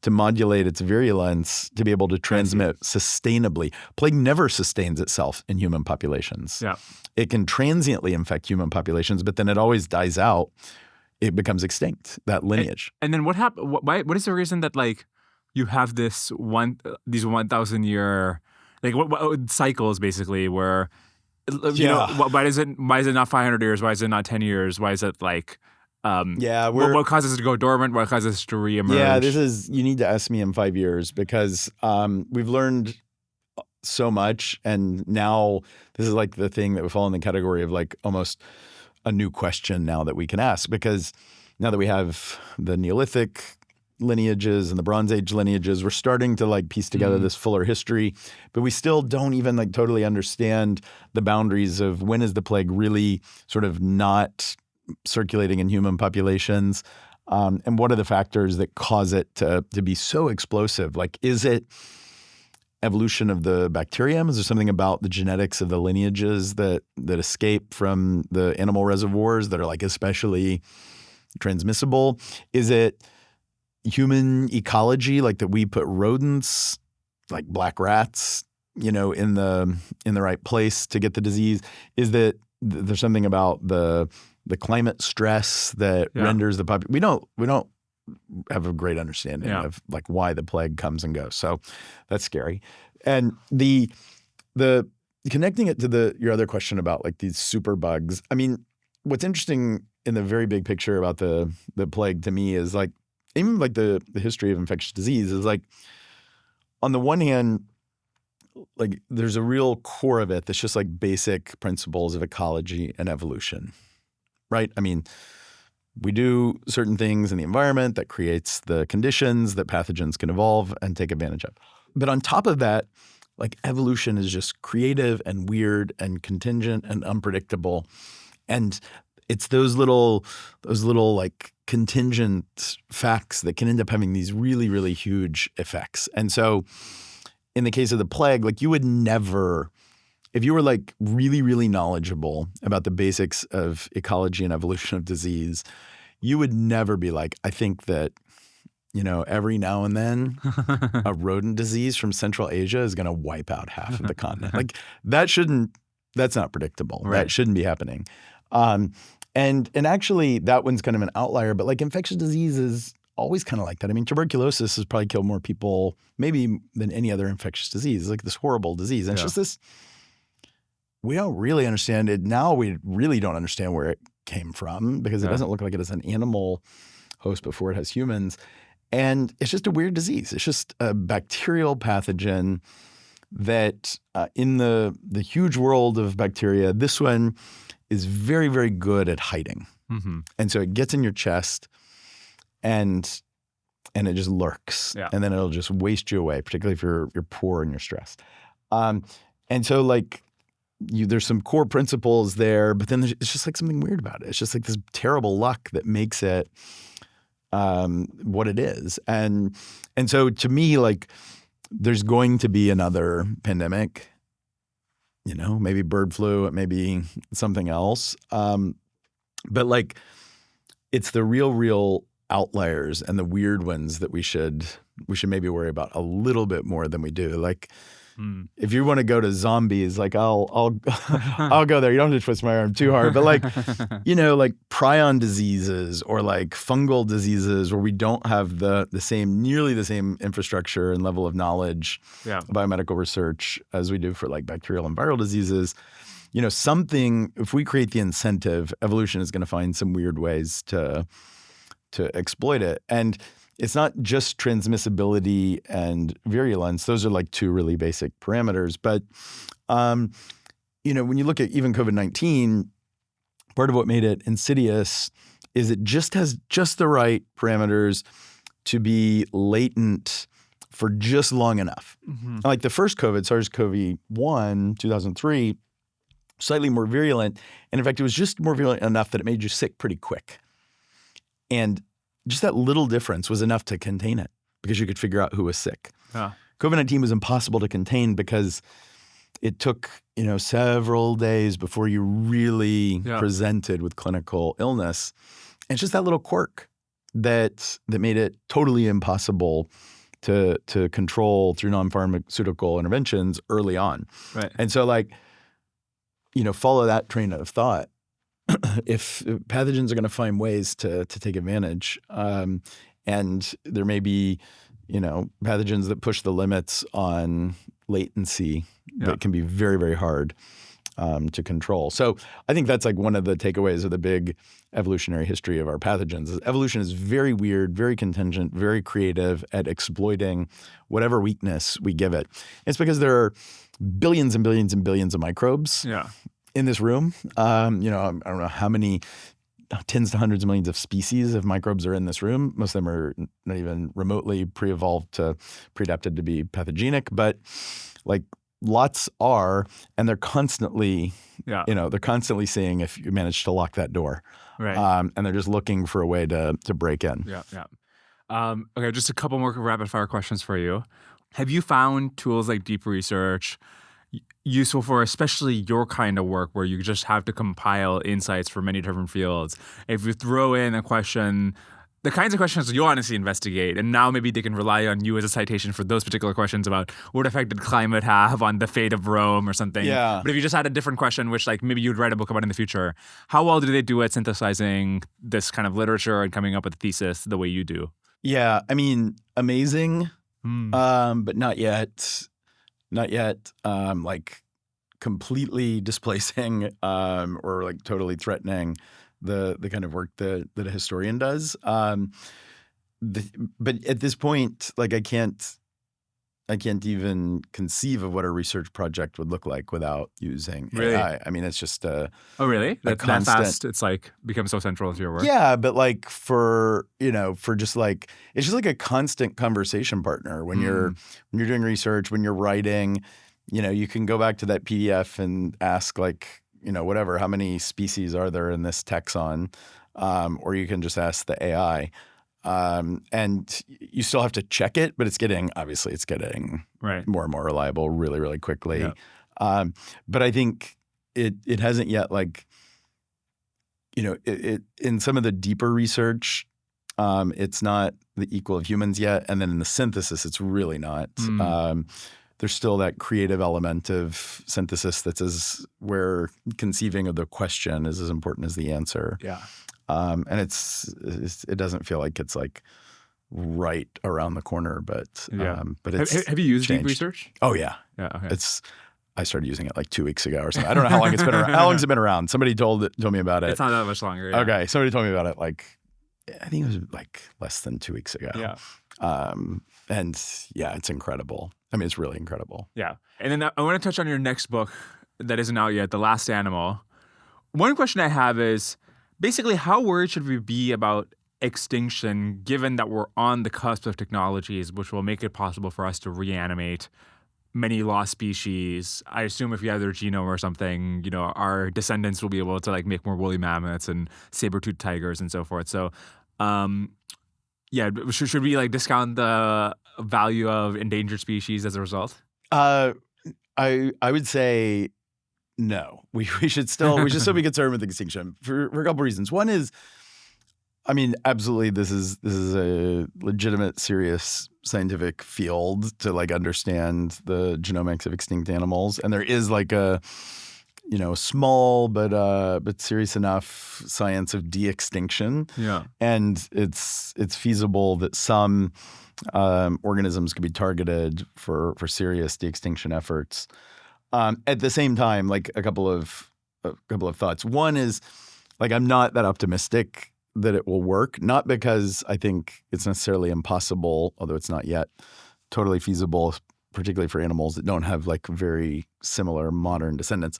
[SPEAKER 1] to modulate its virulence to be able to transmit sustainably. Plague never sustains itself in human populations. Yeah. It can transiently infect human populations, but then it always dies out. It becomes extinct, that lineage.
[SPEAKER 2] And then what happened? What is the reason that like you have these 1,000 year like what cycles basically where why is it not 500 years? Why is it not 10 years? Why is it like what causes it to go dormant? What causes it to reemerge?
[SPEAKER 1] Yeah, you need to ask me in 5 years because we've learned so much, and now this is like the thing that would fall in the category of like almost a new question now that we can ask, because now that we have the Neolithic lineages and the Bronze Age lineages, we're starting to like piece together this fuller history, but we still don't even like totally understand the boundaries of when is the plague really sort of not circulating in human populations, and what are the factors that cause it to be so explosive? Like, is it evolution of the bacterium? Is there something about the genetics of the lineages that escape from the animal reservoirs that are like especially transmissible? Is it human ecology, like that we put rodents, like black rats, in the right place to get the disease? Is that there's something about the climate stress that renders the population? We don't have a great understanding of like why the plague comes and goes. So that's scary. And the connecting it to your other question about like these super bugs. I mean, what's interesting in the very big picture about the plague to me is like even like the history of infectious disease is like on the one hand, like there's a real core of it that's just like basic principles of ecology and evolution. Right? I mean, we do certain things in the environment that creates the conditions that pathogens can evolve and take advantage of. But on top of that, like evolution is just creative and weird and contingent and unpredictable. And it's those little like contingent facts that can end up having these really, really huge effects. And so in the case of the plague, like you would never – if you were like really, really knowledgeable about the basics of ecology and evolution of disease, you would never be like, I think that, every now and then a rodent disease from Central Asia is going to wipe out half of the continent. Like that's not predictable. Right. That shouldn't be happening. And actually, that one's kind of an outlier. But like infectious disease is always kind of like that. I mean, tuberculosis has probably killed more people maybe than any other infectious disease. It's like this horrible disease. And it's just this, we don't really understand it. Now we really don't understand where it came from because it doesn't look like it has an animal host before it has humans. And it's just a weird disease. It's just a bacterial pathogen that in the huge world of bacteria, this one is very, very good at hiding. Mm-hmm. And so it gets in your chest and it just lurks. Yeah. And then it'll just waste you away, particularly if you're poor and you're stressed. And so like there's some core principles there, but then it's just like something weird about it. It's just like this terrible luck that makes it what it is. And so to me, like there's going to be another pandemic, you know, maybe bird flu, it may be something else. But like it's the real outliers and the weird ones that we should maybe worry about a little bit more than we do. Like if you want to go to zombies, like I'll go there. You don't have to twist my arm too hard, but like, you know, like prion diseases or like fungal diseases where we don't have nearly the same infrastructure and level of knowledge, biomedical research as we do for like bacterial and viral diseases. You know, if we create the incentive, evolution is going to find some weird ways to exploit it. And it's not just transmissibility and virulence. Those are like two really basic parameters. But, you know, when you look at even COVID-19, part of what made it insidious is it just has just the right parameters to be latent for just long enough. Mm-hmm. Like the first COVID, SARS-CoV-1, 2003, slightly more virulent. And in fact, it was just more virulent enough that it made you sick pretty quick. And just that little difference was enough to contain it because you could figure out who was sick. COVID-19 was impossible to contain because it took, you know, several days before you really presented with clinical illness. And it's just that little quirk that made it totally impossible to control through non-pharmaceutical interventions early on. Right. And so like, you know, follow that train of thought. If pathogens are going to find ways to take advantage, and there may be, you know, pathogens that push the limits on latency that can be very, very hard to control. So I think that's like one of the takeaways of the big evolutionary history of our pathogens. Evolution is very weird, very contingent, very creative at exploiting whatever weakness we give it. It's because there are billions and billions and billions of microbes in this room. You know, I don't know how many tens to hundreds of millions of species of microbes are in this room. Most of them are not even remotely pre-adapted to be pathogenic, but like lots are, and they're constantly, you know, they're constantly seeing if you manage to lock that door. Right. And they're just looking for a way to break in.
[SPEAKER 2] Okay, just a couple more rapid fire questions for you. Have you found tools like deep research useful for especially your kind of work where you just have to compile insights from many different fields? If you throw in a question, the kinds of questions you honestly investigate, and now maybe they can rely on you as a citation for those particular questions about what effect did climate have on the fate of Rome or something. Yeah. But if you just had a different question, which like maybe you'd write a book about in the future, how well do they do at synthesizing this kind of literature and coming up with a thesis the way you do?
[SPEAKER 1] Yeah, I mean, amazing, but not yet. Like completely displacing or like totally threatening the kind of work that a historian does. But at this point, like I can't even conceive of what a research project would look like without using AI. I mean, it's just
[SPEAKER 2] oh, really? That fast? It's like becomes so central to your work.
[SPEAKER 1] Yeah, but like for just like it's just like a constant conversation partner when you're doing research, when you're writing. You know, you can go back to that PDF and ask like, you know, whatever, how many species are there in this taxon, or you can just ask the AI. And you still have to check it, but it's getting more and more reliable really, really quickly. Yeah. But I think it hasn't yet like, you know, it in some of the deeper research, it's not the equal of humans yet. And then in the synthesis, it's really not. there's still that creative element of synthesis that's where conceiving of the question is as important as the answer.
[SPEAKER 2] Yeah.
[SPEAKER 1] And it doesn't feel like it's like right around the corner, but it's
[SPEAKER 2] have you used
[SPEAKER 1] changed.
[SPEAKER 2] deep research?
[SPEAKER 1] Oh yeah.
[SPEAKER 2] Yeah. Okay.
[SPEAKER 1] I started using it like 2 weeks ago or something. I don't know how long it's been around. How long has it been around? Somebody told me about it.
[SPEAKER 2] It's not that much longer. Yeah.
[SPEAKER 1] Okay. Somebody told me about it like, I think it was like less than 2 weeks ago.
[SPEAKER 2] Yeah.
[SPEAKER 1] And yeah, it's incredible. I mean, it's really incredible.
[SPEAKER 2] Yeah. And then I want to touch on your next book that isn't out yet, The Last Animal. One question I have is basically how worried should we be about extinction given that we're on the cusp of technologies which will make it possible for us to reanimate many lost species? I assume if you have their genome or something, our descendants will be able to like make more woolly mammoths and saber-toothed tigers and so forth. So, should we like discount the value of endangered species as a result?
[SPEAKER 1] I would say no. We should still be concerned with extinction for a couple reasons. One is, I mean, absolutely, this is a legitimate, serious scientific field to like understand the genomics of extinct animals, and there is like a small but serious enough science of de-extinction.
[SPEAKER 2] Yeah,
[SPEAKER 1] and it's feasible that some organisms could be targeted for serious de-extinction efforts. At the same time, like a couple of thoughts. One is like I'm not that optimistic that it will work, not because I think it's necessarily impossible, although it's not yet totally feasible, particularly for animals that don't have like very similar modern descendants.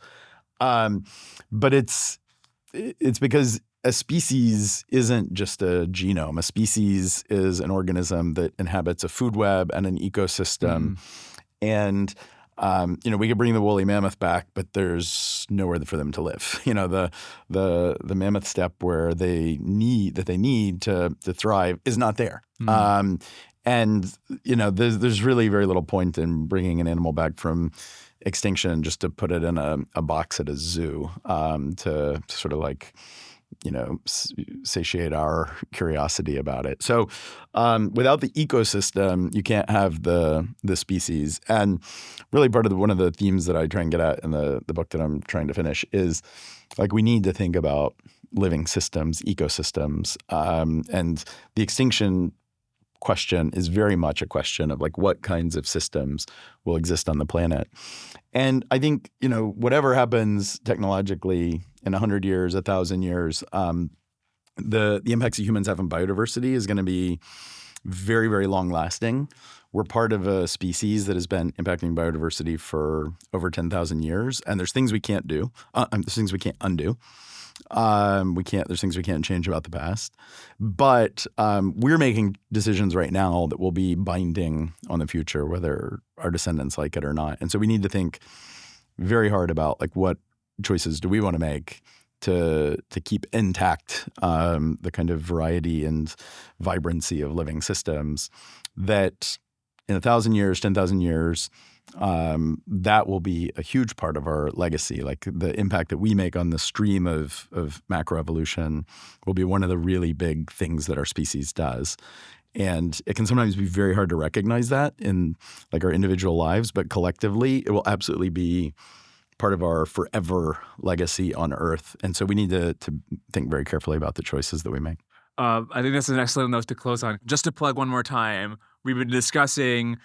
[SPEAKER 1] But it's because a species isn't just a genome. A species is an organism that inhabits a food web and an ecosystem. And we could bring the woolly mammoth back, but there's nowhere for them to live. The mammoth steppe where they need to thrive is not there. And there's really very little point in bringing an animal back from extinction just to put it in a box at a zoo to sort of like satiate our curiosity about it. So without the ecosystem, you can't have the species. And really part of one of the themes that I try and get at in the book that I'm trying to finish is like we need to think about living systems, ecosystems, and the extinction question is very much a question of like what kinds of systems will exist on the planet. And I think, whatever happens technologically in 100 years, 1,000 years, the impacts that humans have on biodiversity is going to be very, very long lasting. We're part of a species that has been impacting biodiversity for over 10,000 years. And there's things we can't do. There's things we can't undo. There's things we can't change about the past. But we're making decisions right now that will be binding on the future, whether our descendants like it or not. And so we need to think very hard about like what choices do we want to make to keep intact the kind of variety and vibrancy of living systems that in 1,000 years, 10,000 years, that will be a huge part of our legacy. Like the impact that we make on the stream of macroevolution will be one of the really big things that our species does. And it can sometimes be very hard to recognize that in like our individual lives, but collectively it will absolutely be part of our forever legacy on Earth. And so we need to think very carefully about the choices that we make.
[SPEAKER 2] I think that's an excellent note to close on. Just to plug one more time, we've been discussing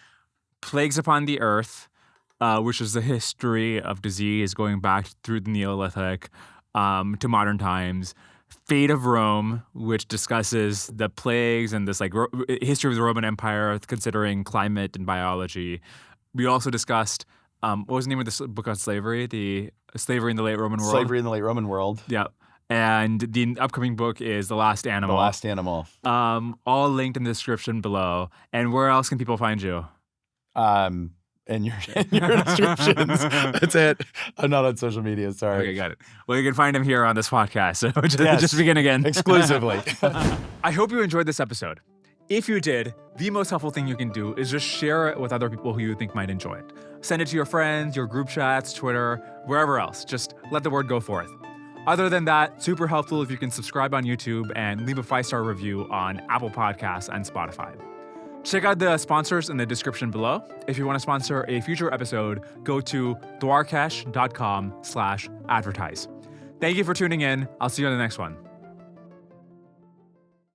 [SPEAKER 2] plagues upon the earth, which is the history of disease going back through the Neolithic to modern times. Fate of Rome, which discusses the plagues and this like history of the Roman Empire, considering climate and biology. We also discussed what was the name of this book on slavery? The Slavery in the Late Roman World.
[SPEAKER 1] Slavery in the Late Roman World.
[SPEAKER 2] Yeah. And the upcoming book is The Last Animal.
[SPEAKER 1] The Last Animal.
[SPEAKER 2] All linked in the description below. And where else can people find you?
[SPEAKER 1] In your descriptions. That's it. I'm not on social media. Sorry.
[SPEAKER 2] Okay, got it. Well, you can find him here on this podcast. So just begin again.
[SPEAKER 1] Exclusively.
[SPEAKER 2] I hope you enjoyed this episode. If you did, the most helpful thing you can do is just share it with other people who you think might enjoy it. Send it to your friends, your group chats, Twitter, wherever else. Just let the word go forth. Other than that, super helpful if you can subscribe on YouTube and leave a 5-star review on Apple Podcasts and Spotify. Check out the sponsors in the description below. If you want to sponsor a future episode, go to 𝐊𝐘𝐎𝐶.com/advertise. Thank you for tuning in. I'll see you on the next one.